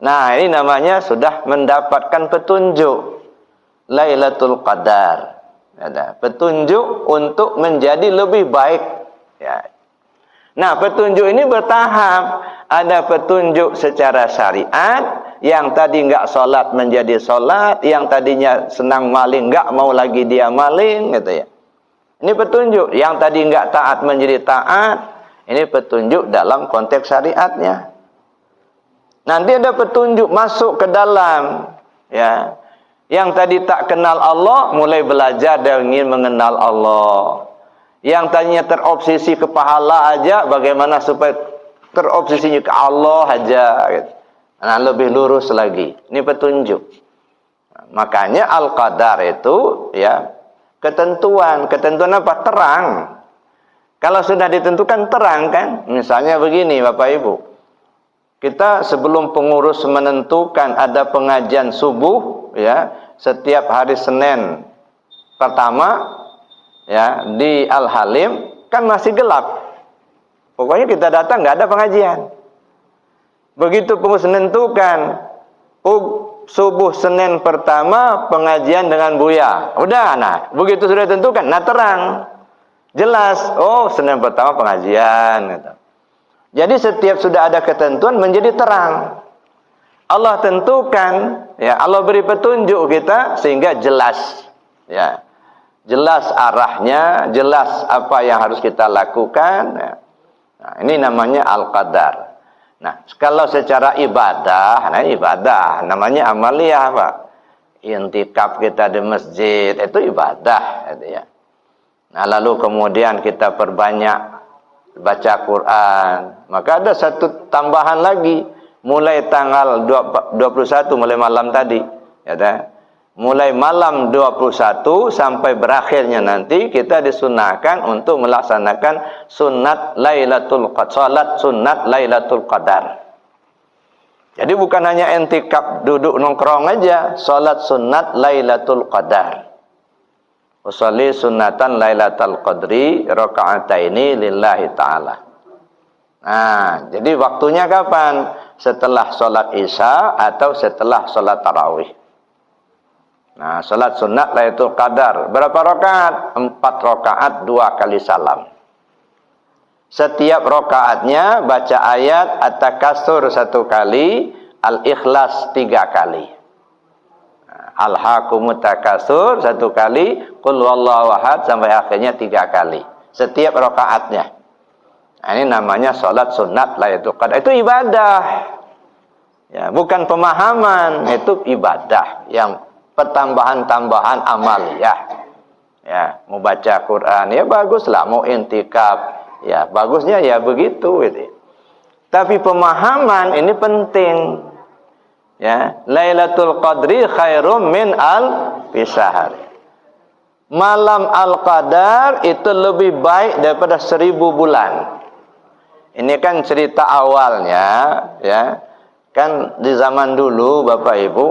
Speaker 1: Nah, ini namanya sudah mendapatkan petunjuk. Lailatul Qadar. Ada petunjuk untuk menjadi lebih baik. Ya. Nah, petunjuk ini bertahap. Ada petunjuk secara syariat. Yang tadi enggak sholat menjadi sholat. Yang tadinya senang maling, enggak mau lagi dia maling. Gitu ya. Ini petunjuk. Yang tadi enggak taat menjadi taat. Ini petunjuk dalam konteks syariatnya. Nanti ada petunjuk masuk ke dalam. Ya. Yang tadi tak kenal Allah, mulai belajar dan ingin mengenal Allah. Yang tadinya terobsesi ke pahala aja, bagaimana supaya terobsesinya ke Allah aja. Gitu. Nah, lebih lurus lagi. Ini petunjuk. Nah, makanya Al-Qadar itu, ya, ketentuan. Ketentuan apa? Terang. Kalau sudah ditentukan terang kan, misalnya begini Bapak Ibu, kita sebelum pengurus menentukan ada pengajian subuh, ya, setiap hari Senin pertama, ya, di Al-Halim, kan masih gelap. Pokoknya kita datang nggak ada pengajian. Begitu pengurus menentukan, subuh Senin pertama pengajian dengan Buya, udah, nah, begitu sudah ditentukan, nah terang. Jelas, oh Senin pertama pengajian. Gitu. Jadi setiap sudah ada ketentuan menjadi terang. Allah tentukan, ya, Allah beri petunjuk kita sehingga jelas, ya, jelas arahnya, jelas apa yang harus kita lakukan. Ya. Nah, ini namanya Al-Qadar. Nah, kalau secara ibadah, nah ibadah namanya amaliyah, Pak. Intikaf kita di masjid itu ibadah, gitu ya. Nah, lalu kemudian kita perbanyak baca Quran. Maka ada satu tambahan lagi. Mulai tanggal 21, mulai malam tadi. Ya, mulai malam 21 sampai berakhirnya nanti, kita disunahkan untuk melaksanakan sunat Lailatul Qadar. Salat sunat Lailatul Qadar. Jadi bukan hanya intikaf duduk nongkrong aja. Salat sunat Lailatul Qadar. Usolli sunnatan Lailatul Qadri raka'ataini lillahi ta'ala. Nah, jadi waktunya kapan? Setelah sholat Isya atau setelah sholat Tarawih. Nah, sholat sunat Lailatul Qadar. Berapa rakaat? 4 rakaat, 2 kali salam. Setiap rakaatnya baca ayat At-Takatsur 1 kali, Al-Ikhlas 3 kali. Alhaakumut takatsur 1 kali, qul huwallahu ahad sampai akhirnya 3 kali. Setiap rakaatnya. Nah, ini namanya salat sunat Lailatul Qadar. Itu ibadah. Ya, bukan pemahaman, itu ibadah yang pertambahan-tambahan amaliyah. Ya, mau baca Quran ya baguslah, mau intikaf ya bagusnya ya begitu gitu. Tapi pemahaman ini penting. Ya, Lailatul Qadri khairum min alfi syahr. Malam Al-Qadar itu lebih baik daripada 1000 bulan. Ini kan cerita awalnya, ya. Kan di zaman dulu Bapak Ibu,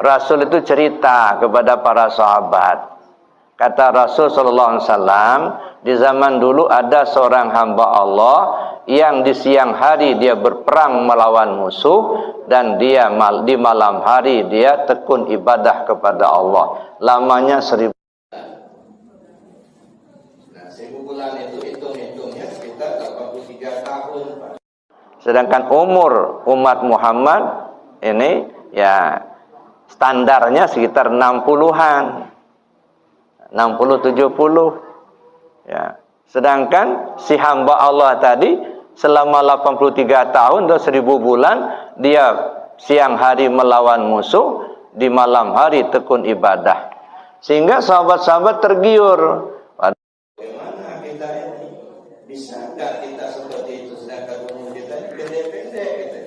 Speaker 1: Rasul itu cerita kepada para sahabat. Kata Rasul sallallahu alaihi wasallam, di zaman dulu ada seorang hamba Allah yang di siang hari dia berperang melawan musuh, dan dia di malam hari dia tekun ibadah kepada Allah. Lamanya 1000. Nah, 1000 bulan itu hitung-hitungnya sekitar 83 tahun, Pak. Sedangkan umur umat Muhammad ini ya standarnya sekitar 60-an. 60-70, ya. Sedangkan si hamba Allah tadi selama 83 tahun atau 1000 bulan dia siang hari melawan musuh, di malam hari tekun ibadah. Sehingga sahabat-sahabat tergiur. Bagaimana kita ini? Bisa enggak kita seperti itu, sedangkan umur kita ini pendek-pendek gitu.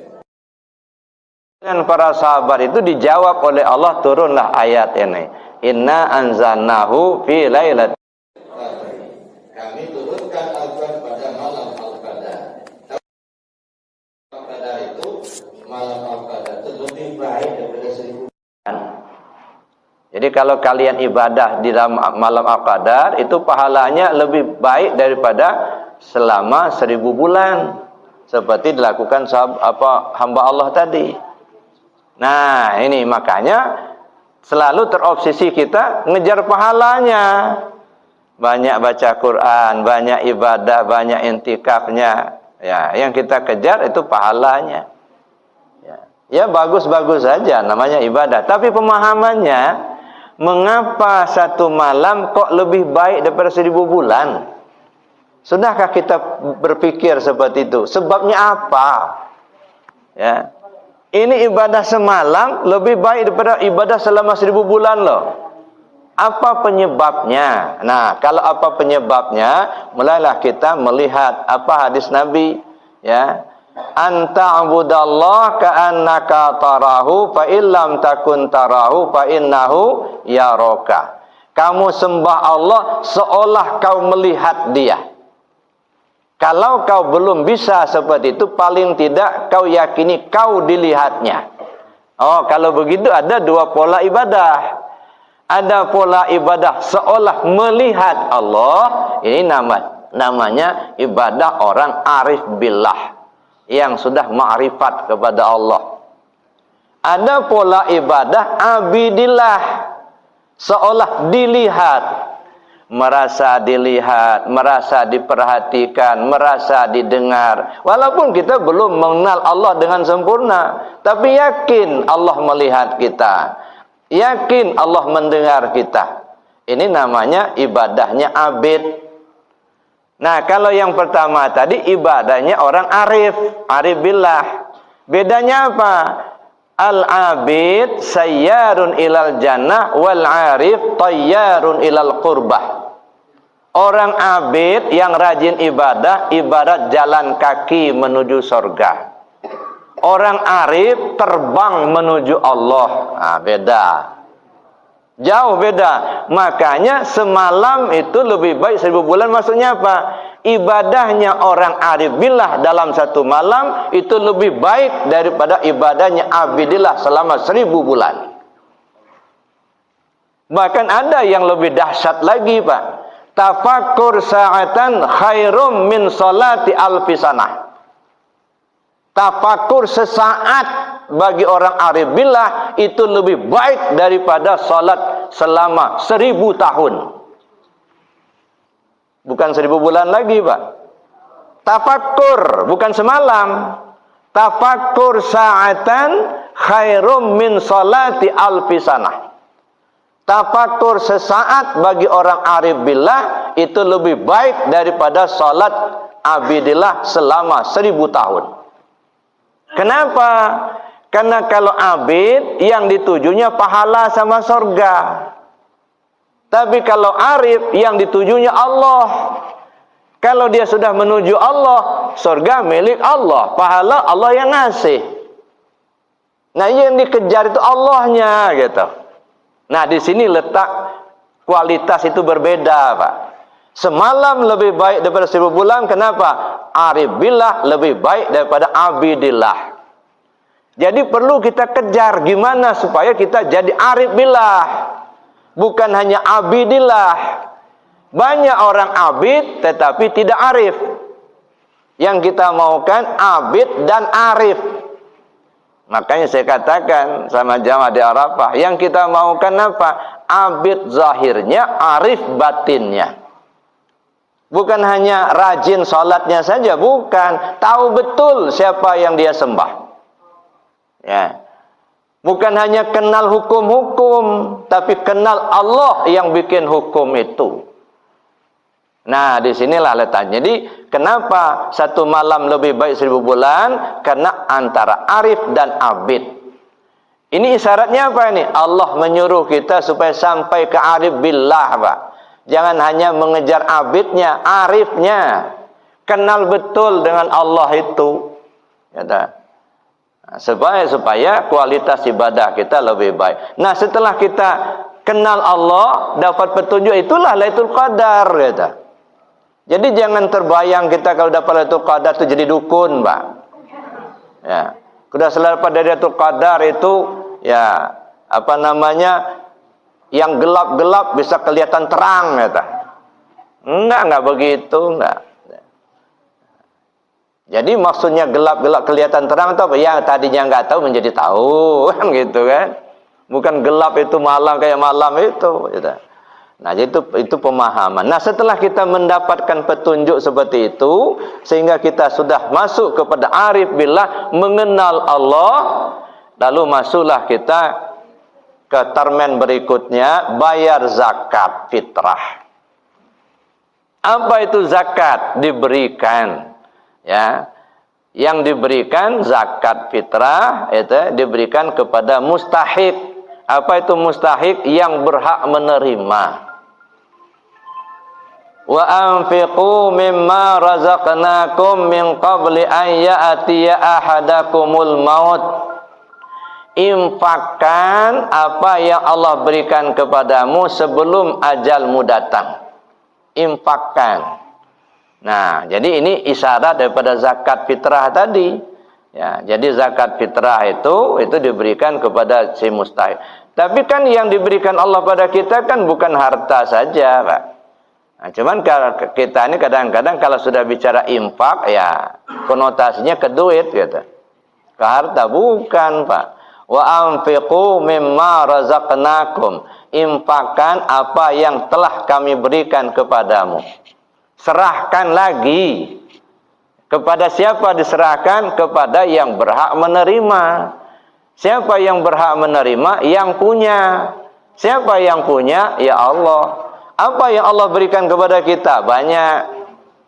Speaker 1: Dan para sahabat itu dijawab oleh Allah, turunlah ayat ini. Inna anzalnahu fi lailatul qadar. Kami turunkan Al-Qur'an pada malam Al-Qadar. Al-Qadar itu, malam Al-Qadar itu lebih baik daripada 1000 bulan. Jadi kalau kalian ibadah di dalam malam Al-Qadar, itu pahalanya lebih baik daripada selama 1000 bulan. Seperti dilakukan hamba Allah tadi. Nah, ini makanya selalu terobsesi kita ngejar pahalanya. Banyak baca Quran, banyak ibadah, banyak intikafnya. Ya, yang kita kejar itu pahalanya. Ya bagus-bagus saja namanya ibadah. Tapi pemahamannya, mengapa satu malam kok lebih baik daripada 1000 bulan? Sudahkah kita berpikir seperti itu? Sebabnya apa? Ya. Ini ibadah semalam lebih baik daripada ibadah selama 1000 bulan loh. Apa penyebabnya? Nah, kalau apa penyebabnya, mulailah kita melihat apa hadis Nabi, ya. Anta abudallah ka'annaka tarahu fa illam takun tarahu fa innahu yaraka. Kamu sembah Allah seolah kau melihat Dia. Kalau kau belum bisa seperti itu, paling tidak kau yakini kau dilihatnya. Oh, kalau begitu ada dua pola ibadah. Ada pola ibadah seolah melihat Allah. Ini namanya ibadah orang arif billah, yang sudah ma'rifat kepada Allah. Ada pola ibadah abidillah, seolah dilihat. Merasa dilihat, merasa diperhatikan, merasa didengar. Walaupun kita belum mengenal Allah dengan sempurna, tapi yakin Allah melihat kita, yakin Allah mendengar kita. Ini namanya ibadahnya abid. Nah, kalau yang pertama tadi ibadahnya orang arif, arif billah. Bedanya apa? Al-abid sayyarun ilal jannah, wal arif tayyarun ilal qurbah. Orang abid yang rajin ibadah ibarat jalan kaki menuju surga. Orang arif terbang menuju Allah. Nah, beda. Jauh beda. Makanya semalam itu lebih baik 1000 bulan. Maksudnya apa? Ibadahnya orang arif billah dalam satu malam itu lebih baik daripada ibadahnya abidillah selama 1000 bulan. Bahkan ada yang lebih dahsyat lagi, Pak. Tafakkur sa'atan khairum min salati alfi sanah. Tafakkur sesaat bagi orang arif billah itu lebih baik daripada salat selama 1000 tahun. Bukan 1000 bulan lagi, Pak. Tafakkur, bukan semalam. Tafakkur sa'atan khairum min salati alfi sanah. Tafakkur sesaat bagi orang arif billah itu lebih baik daripada salat abidillah selama 1000 tahun. Kenapa? Karena kalau abid yang ditujunya pahala sama surga. Tapi kalau arif yang ditujunya Allah. Kalau dia sudah menuju Allah, surga milik Allah, pahala Allah yang ngasih. Nah, yang dikejar itu Allahnya gitu. Nah, di sini letak kualitas itu berbeda, Pak. Semalam lebih baik daripada 1000 bulan. Kenapa? Arif billah lebih baik daripada abidillah. Jadi perlu kita kejar gimana supaya kita jadi arif billah. Bukan hanya abidillah. Banyak orang abid tetapi tidak arif. Yang kita maukan abid dan arif. Makanya saya katakan sama jamaah di Arafah, yang kita maukan apa? Abid zahirnya, arif batinnya. Bukan hanya rajin sholatnya saja, bukan. Tahu betul siapa yang dia sembah. Ya. Bukan hanya kenal hukum-hukum, tapi kenal Allah yang bikin hukum itu. Nah, disinilah letaknya. Jadi, kenapa satu malam lebih baik 1000 bulan? Karena antara arif dan abid. Ini isyaratnya apa ini? Allah menyuruh kita supaya sampai ke arif billah, Pak. Jangan hanya mengejar abidnya, arifnya. Kenal betul dengan Allah itu. Ya, supaya kualitas ibadah kita lebih baik. Nah, setelah kita kenal Allah, dapat petunjuk, itulah Lailatul Qadar. Ya. Jadi jangan terbayang kita kalau dapat Lailatul Qadar itu jadi dukun, Pak. Ya. Sudah selepas dari Lailatul Qadar itu, ya, apa namanya, yang gelap-gelap bisa kelihatan terang, ya. Enggak begitu, enggak. Jadi maksudnya gelap-gelap kelihatan terang itu apa? Ya tadinya enggak tahu menjadi tahu, kan gitu kan. Bukan gelap itu malam kayak malam itu, gitu. Nah, itu pemahaman. Nah, setelah kita mendapatkan petunjuk seperti itu, sehingga kita sudah masuk kepada arif billah, mengenal Allah, lalu masuklah kita ke termen berikutnya, bayar zakat fitrah. Apa itu zakat? Diberikan, ya. Yang diberikan zakat fitrah itu diberikan kepada mustahik. Apa itu mustahik? Yang berhak menerima. Wa anfiqu mimma razaqnakum min qabli an ya'tiya ahadakumul maut. Infakkan apa yang Allah berikan kepadamu sebelum ajalmu datang. Infakkan. Nah, jadi ini isyarat daripada zakat fitrah tadi. Ya, jadi zakat fitrah itu diberikan kepada si mustahik. Tapi kan yang diberikan Allah pada kita kan bukan harta saja, Pak. Nah, cuman kita ini kadang-kadang kalau sudah bicara infak, ya konotasinya ke duit gitu. Ke harta, bukan, Pak. Wa anfiqu mimma razaqnakum. Infakkan apa yang telah kami berikan kepadamu. Serahkan lagi. Kepada siapa diserahkan? Kepada yang berhak menerima. Siapa yang berhak menerima? Yang punya. Siapa yang punya? Ya Allah. Apa yang Allah berikan kepada kita? Banyak.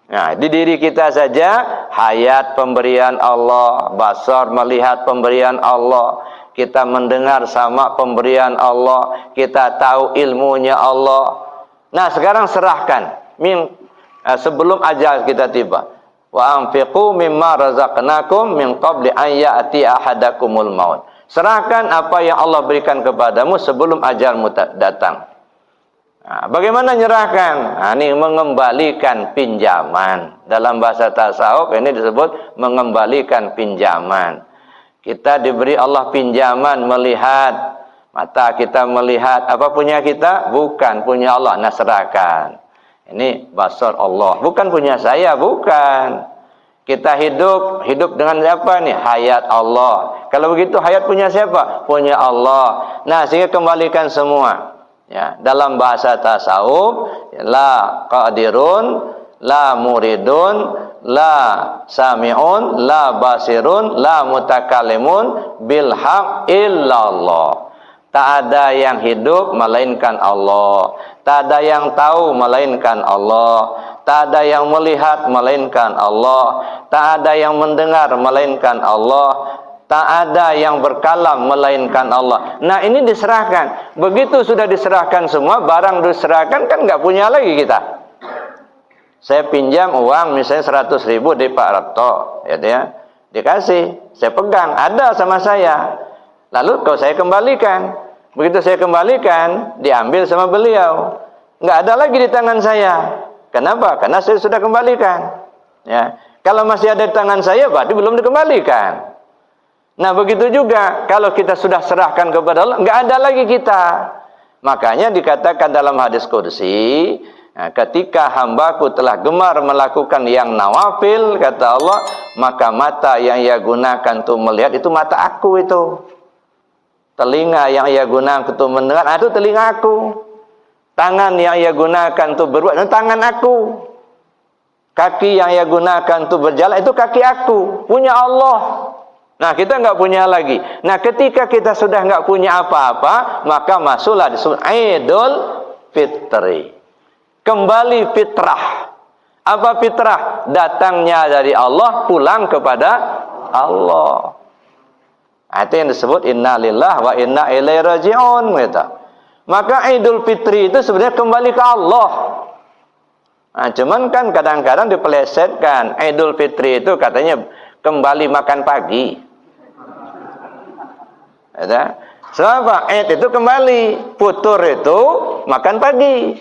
Speaker 1: Nah, di diri kita saja, hayat pemberian Allah, basar melihat pemberian Allah. Kita mendengar sama pemberian Allah, kita tahu ilmunya Allah. Nah, sekarang serahkan sebelum ajal kita tiba. Wa anfiqu mimma razaqnakum min qabli an ya'ti ahadakumul maut. Serahkan apa yang Allah berikan kepadamu sebelum ajalmu datang. Nah, bagaimana nyerahkan? Nah, ini mengembalikan pinjaman. Dalam bahasa tasawuf ini disebut mengembalikan pinjaman. Kita diberi Allah pinjaman melihat. Mata kita melihat. Apa punya kita? Bukan punya Allah. Nah, serahkan. Ini basar Allah. Bukan punya saya, bukan. Kita hidup dengan siapa nih? Hayat Allah. Kalau begitu hayat punya siapa? Punya Allah. Nah, sehingga kembalikan semua. Ya, dalam bahasa tasawuf, la qadirun, la muridun, la sami'un, la basirun, la mutakallimun bil haq illallah. Tak ada yang hidup melainkan Allah. Tak ada yang tahu melainkan Allah. Tak ada yang melihat melainkan Allah. Tak ada yang mendengar melainkan Allah. Tak ada yang berkalam melainkan Allah. Nah, ini diserahkan. Begitu sudah diserahkan semua, barang diserahkan kan nggak punya lagi kita. Saya pinjam uang misalnya 100.000 di Pak Rapto, ya, dikasih, saya pegang, ada sama saya. Lalu kalau saya kembalikan, begitu saya kembalikan, diambil sama beliau, nggak ada lagi di tangan saya. Kenapa? Karena saya sudah kembalikan. Ya. Kalau masih ada di tangan saya, berarti belum dikembalikan. Nah, begitu juga kalau kita sudah serahkan kepada Allah, nggak ada lagi kita. Makanya dikatakan dalam hadis qudsi, nah, ketika hambaku telah gemar melakukan yang nawafil, kata Allah, maka mata yang ia gunakan untuk melihat itu mata aku itu. Telinga yang ia gunakan untuk mendengar, itu telinga aku. Tangan yang ia gunakan untuk berbuat, itu tangan aku. Kaki yang ia gunakan untuk berjalan, itu kaki aku. Punya Allah. Nah, kita nggak punya lagi. Nah, ketika kita sudah nggak punya apa-apa, maka masuklah disebut Idul Fitri. Kembali fitrah. Apa fitrah? Datangnya dari Allah, pulang kepada Allah. Itu yang disebut inna lillahi wa inna ilaihi raji'un. Gitu. Maka Idul Fitri itu sebenarnya kembali ke Allah. Nah, cuman kan kadang-kadang dipelesetkan. Idul Fitri itu katanya kembali makan pagi. Ada? Sebab Id itu kembali, putur itu makan pagi.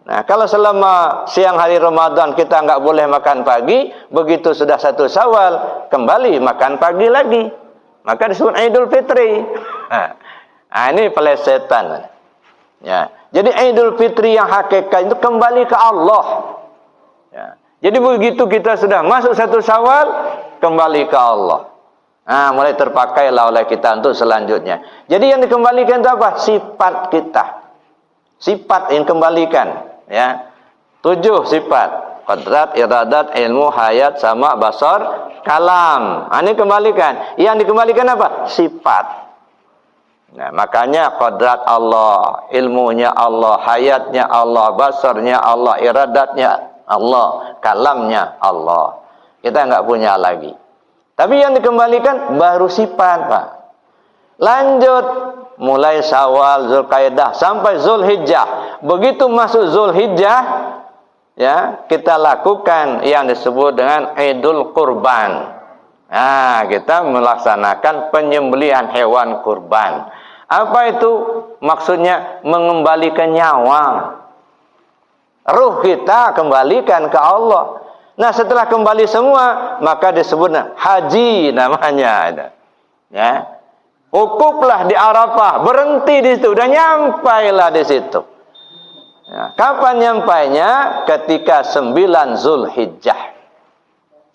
Speaker 1: Nah, kalau selama siang hari Ramadan kita nggak boleh makan pagi, begitu sudah 1 Syawal kembali makan pagi lagi. Maka disebut Idul Fitri. Nah, ini pelesetan. Ya. Jadi Idul Fitri yang hakikat itu kembali ke Allah. Ya. Jadi begitu kita sudah masuk 1 Syawal, kembali ke Allah. Nah, mulai terpakailah oleh kita untuk selanjutnya. Jadi yang dikembalikan itu apa? Sifat kita. Sifat yang dikembalikan. Ya. 7 sifat. Qadrat, iradat, ilmu, hayat, sama, basar, kalam. Nah, ini kembalikan. Yang dikembalikan apa? Sifat. Nah, makanya qadrat Allah, ilmunya Allah, hayatnya Allah, basarnya Allah, iradatnya Allah, kalamnya Allah. Kita nggak punya lagi. Tapi yang dikembalikan baru sifat, Pak. Lanjut mulai Syawal, Zulqa'dah sampai Zulhijjah. Begitu masuk Zulhijjah, ya, kita lakukan yang disebut dengan Idul Kurban. Nah, kita melaksanakan penyembelihan hewan kurban. Apa itu? Maksudnya mengembalikan nyawa. Ruh kita kembalikan ke Allah. Nah, setelah kembali semua, maka disebut haji namanya. Ya. Wukuflah di Arafah, berhenti di situ, udah nyampailah di situ. Ya. Kapan nyampainya? Ketika 9 Zulhijjah.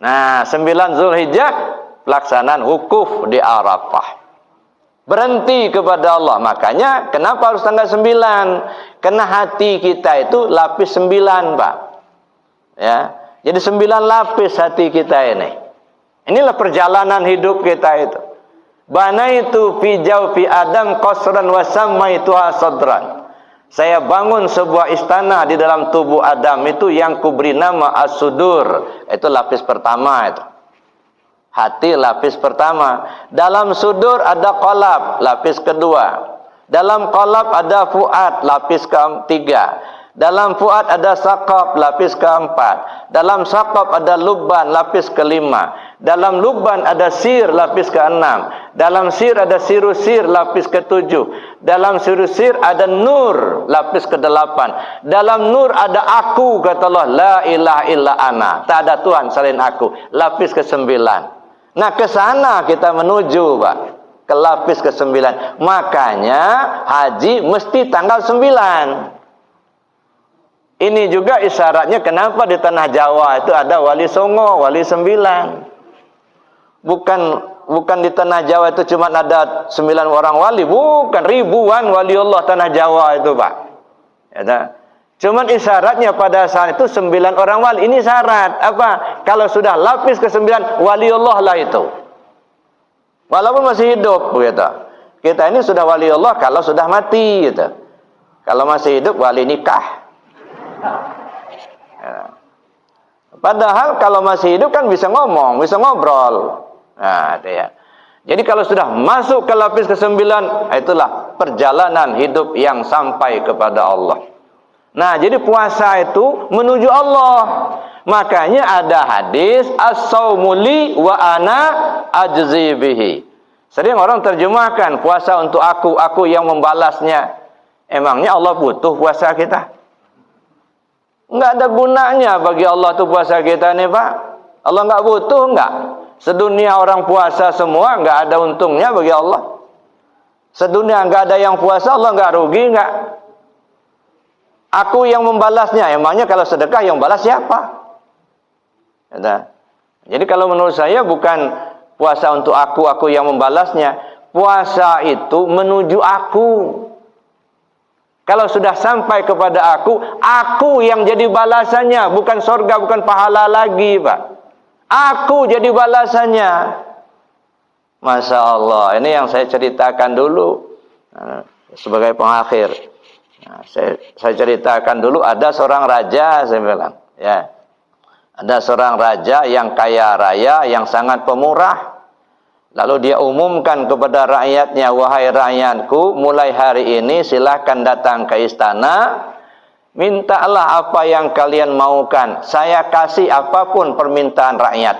Speaker 1: Nah, 9 Zulhijjah pelaksanaan wukuf di Arafah. Berhenti kepada Allah. Makanya kenapa harus tanggal 9? Karena hati kita itu lapis 9, Pak. Ya. Jadi 9 lapis hati kita ini. Inilah perjalanan hidup kita itu. Banaitu fi jawfi Adam qasran wa sammaituha sadran. Saya bangun sebuah istana di dalam tubuh Adam itu yang kuberi nama As-Sudur. Itu lapis pertama itu. Hati lapis pertama. Dalam sudur ada qalab, lapis kedua. Dalam qalab ada fuad, lapis ketiga. Dalam fuad ada saqab, lapis keempat. Dalam saqab ada lubban, lapis kelima. Dalam lubban ada sir, lapis keenam. Dalam sir ada sirusir, lapis ketujuh. Dalam sirusir ada nur, lapis kedelapan. Dalam nur ada aku, kata Allah, la ilaha illa ana. Tak ada Tuhan selain aku, lapis ke-9. Nah, ke sana kita menuju, Pak. Ke lapis ke-9. Makanya haji mesti tanggal 9. Ini juga isyaratnya kenapa di tanah Jawa itu ada wali songo, wali 9. Bukan di tanah Jawa itu cuma ada 9 orang wali, bukan ribuan wali Allah tanah Jawa itu, Pak. Ya, cuman isyaratnya pada saat itu 9 orang wali. Ini syarat apa? Kalau sudah lapis ke-9 wali Allah lah itu. Walaupun masih hidup, begitu. Kita ini sudah wali Allah kalau sudah mati, gitu. Kalau masih hidup wali nikah. Ya. Padahal kalau masih hidup kan bisa ngomong, bisa ngobrol. Nah, itu ya. Jadi kalau sudah masuk ke lapis ke-9, itulah perjalanan hidup yang sampai kepada Allah. Nah, jadi puasa itu menuju Allah. Makanya ada hadis as-saumu li wa ana ajzi bihi. Sering orang terjemahkan puasa untuk aku yang membalasnya. Emangnya Allah butuh puasa kita? Enggak ada gunanya bagi Allah tuh puasa kita nih Pak. Allah enggak butuh, enggak. Sedunia orang puasa semua, enggak ada untungnya bagi Allah. Sedunia enggak ada yang puasa, Allah enggak rugi, enggak. Aku yang membalasnya, emangnya kalau sedekah yang balas siapa? Jadi kalau menurut saya bukan puasa untuk aku yang membalasnya. Puasa itu menuju aku. Kalau sudah sampai kepada aku yang jadi balasannya. Bukan surga, bukan pahala lagi Pak. Aku jadi balasannya. Masya Allah, ini yang saya ceritakan dulu sebagai pengakhir. Nah, saya ceritakan dulu, ada seorang raja, saya bilang, ya, ada seorang raja yang kaya raya, yang sangat pemurah. Lalu dia umumkan kepada rakyatnya, wahai rakyatku, mulai hari ini silahkan datang ke istana, mintalah apa yang kalian maukan, saya kasih apapun permintaan rakyat.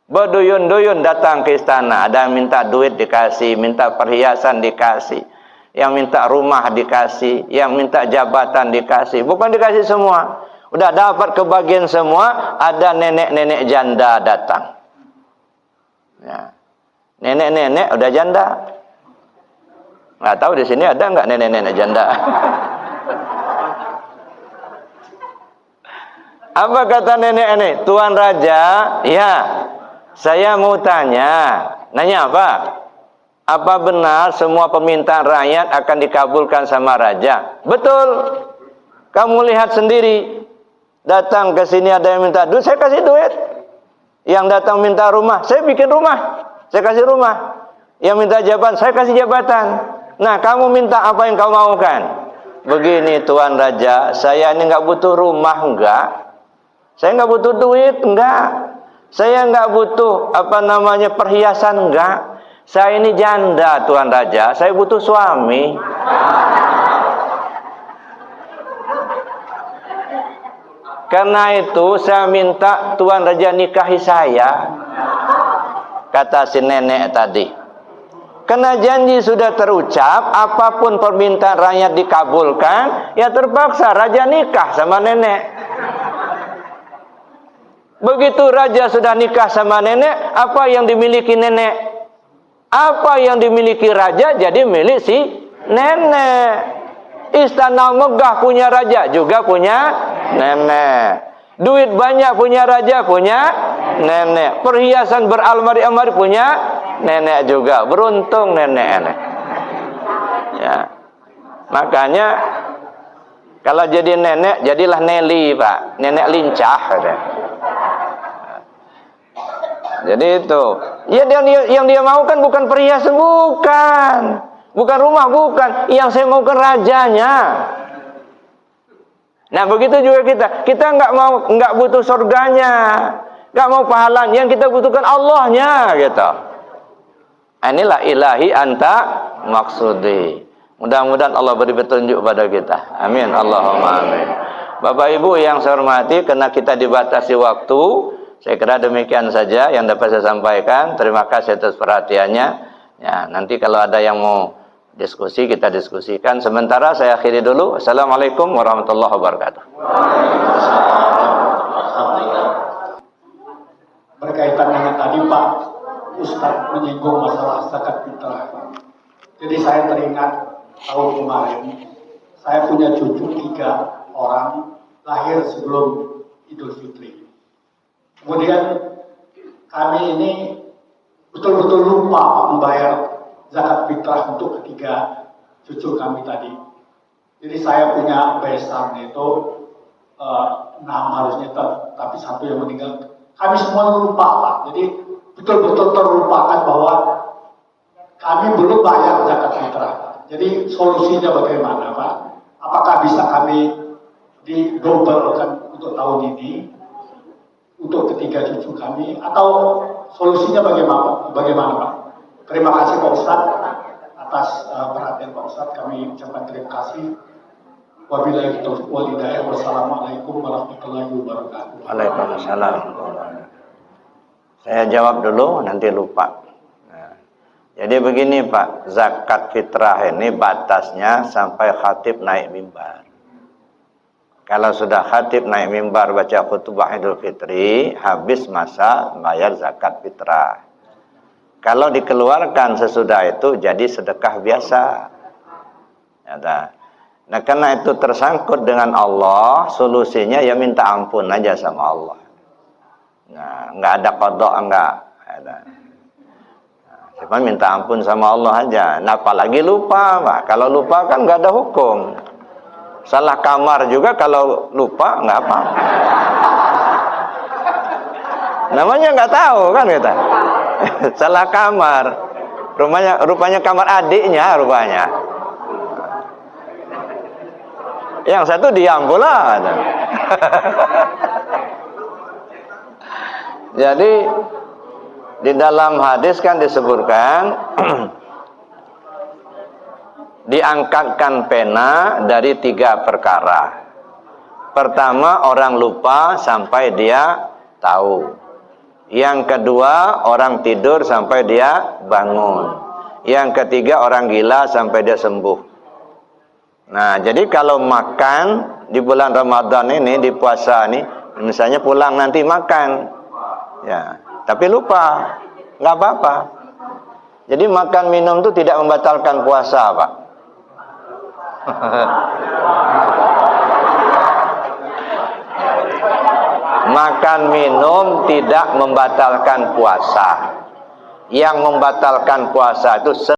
Speaker 1: Berduyun-duyun datang ke istana, ada yang minta duit dikasih, minta perhiasan dikasih, yang minta rumah dikasih, yang minta jabatan dikasih. Bukan dikasih semua, udah dapat kebagian semua. Ada nenek-nenek janda datang, ya. Nenek-nenek udah janda. Nggak tahu di sini ada nggak nenek-nenek janda? Apa kata nenek ini? Tuan Raja, ya, saya mau tanya. Nanya apa? Apa benar semua permintaan rakyat akan dikabulkan sama Raja? Betul. Kamu lihat sendiri. Datang ke sini ada yang minta duit, saya kasih duit. Yang datang minta rumah, saya bikin rumah. Saya kasih rumah. Yang minta jabatan, saya kasih jabatan. Nah, kamu minta apa yang kau maukan? Begini Tuan Raja, saya ini nggak butuh rumah, enggak. Saya nggak butuh duit, enggak. Saya nggak butuh perhiasan, enggak. Saya ini janda Tuan Raja, saya butuh suami. Karena itu saya minta Tuan Raja nikahi saya. Kata si nenek tadi. Karena janji sudah terucap, apapun permintaan rakyat dikabulkan, ya terpaksa Raja nikah sama nenek. Begitu Raja sudah nikah sama nenek, apa yang dimiliki nenek? Apa yang dimiliki Raja jadi milik si nenek. Istana megah punya Raja, juga punya nenek. Duit banyak punya Raja, punya nenek. Perhiasan beralmari-almari punya nenek juga. Beruntung nenek. Ya. Makanya kalau jadi nenek, jadilah Nelly, Pak. Nenek lincah. Jadi itu. Ya, yang dia mau kan bukan perhiasan, bukan. Bukan rumah, bukan. Yang saya mau kan rajanya. Nah, begitu juga kita nggak butuh surganya, nggak mau pahalanya, yang kita butuhkan Allahnya, gitu. Inilah ilahi anta maksudi. Mudah-mudahan Allah beri petunjuk pada kita. Amin, Allahumma amin. Bapak Ibu yang saya hormati, karena kita dibatasi waktu, saya kira demikian saja yang dapat saya sampaikan. Terima kasih atas perhatiannya. Ya, nanti kalau ada yang mau diskusi, kita diskusikan. Sementara saya akhiri dulu. Assalamualaikum warahmatullahi wabarakatuh.
Speaker 2: Berkaitan dengan tadi Pak Ustadz menyinggung masalah zakat fitrah. Jadi saya teringat tahun kemarin saya punya cucu 3 orang lahir sebelum Idul Fitri. Kemudian kami ini betul-betul lupa Pak membayar zakat fitrah untuk ketiga cucu kami tadi. Jadi saya punya besan itu 6 harusnya, tapi 1 yang meninggal. Kami semua lupa Pak. Jadi betul-betul terlupakan bahwa kami belum bayar zakat fitrah. Jadi solusinya bagaimana Pak? Apakah bisa kami didobelkan untuk tahun ini untuk ketiga cucu kami, atau solusinya bagaimana Pak? Terima kasih Pak Ustadz atas perhatian Pak Ustadz. Kami ucapkan terima kasih. Wabillahi taufiq wal hidayah. Wassalamualaikum warahmatullahi wabarakatuh.
Speaker 1: Waalaikumsalam. Saya jawab dulu, nanti lupa. Nah, jadi begini Pak, zakat fitrah ini batasnya sampai khatib naik mimbar. Kalau sudah khatib naik mimbar baca khutbah Idul Fitri, habis masa bayar zakat fitrah. Kalau dikeluarkan sesudah itu jadi sedekah biasa. Ya, nah, karena itu tersangkut dengan Allah, solusinya ya minta ampun aja sama Allah. Nah, nggak ada qada, enggak. Nah, cuma minta ampun sama Allah aja. Nah, apalagi lupa, Pak. Kalau lupa kan nggak ada hukum. Salah kamar juga kalau lupa nggak apa. Namanya nggak tahu kan kita. Salah kamar. Rupanya kamar adiknya rupanya. Yang satu diam pula. Jadi di dalam hadis kan disebutkan diangkatkan pena dari 3 perkara. Pertama, orang lupa sampai dia tahu. Yang kedua, orang tidur sampai dia bangun. Yang ketiga, orang gila sampai dia sembuh. Nah, jadi kalau makan di bulan Ramadan ini, di puasa ini, misalnya pulang nanti makan, ya, tapi lupa, nggak apa-apa. Jadi makan minum itu tidak membatalkan puasa, Pak. Makan minum tidak membatalkan puasa. Yang membatalkan puasa itu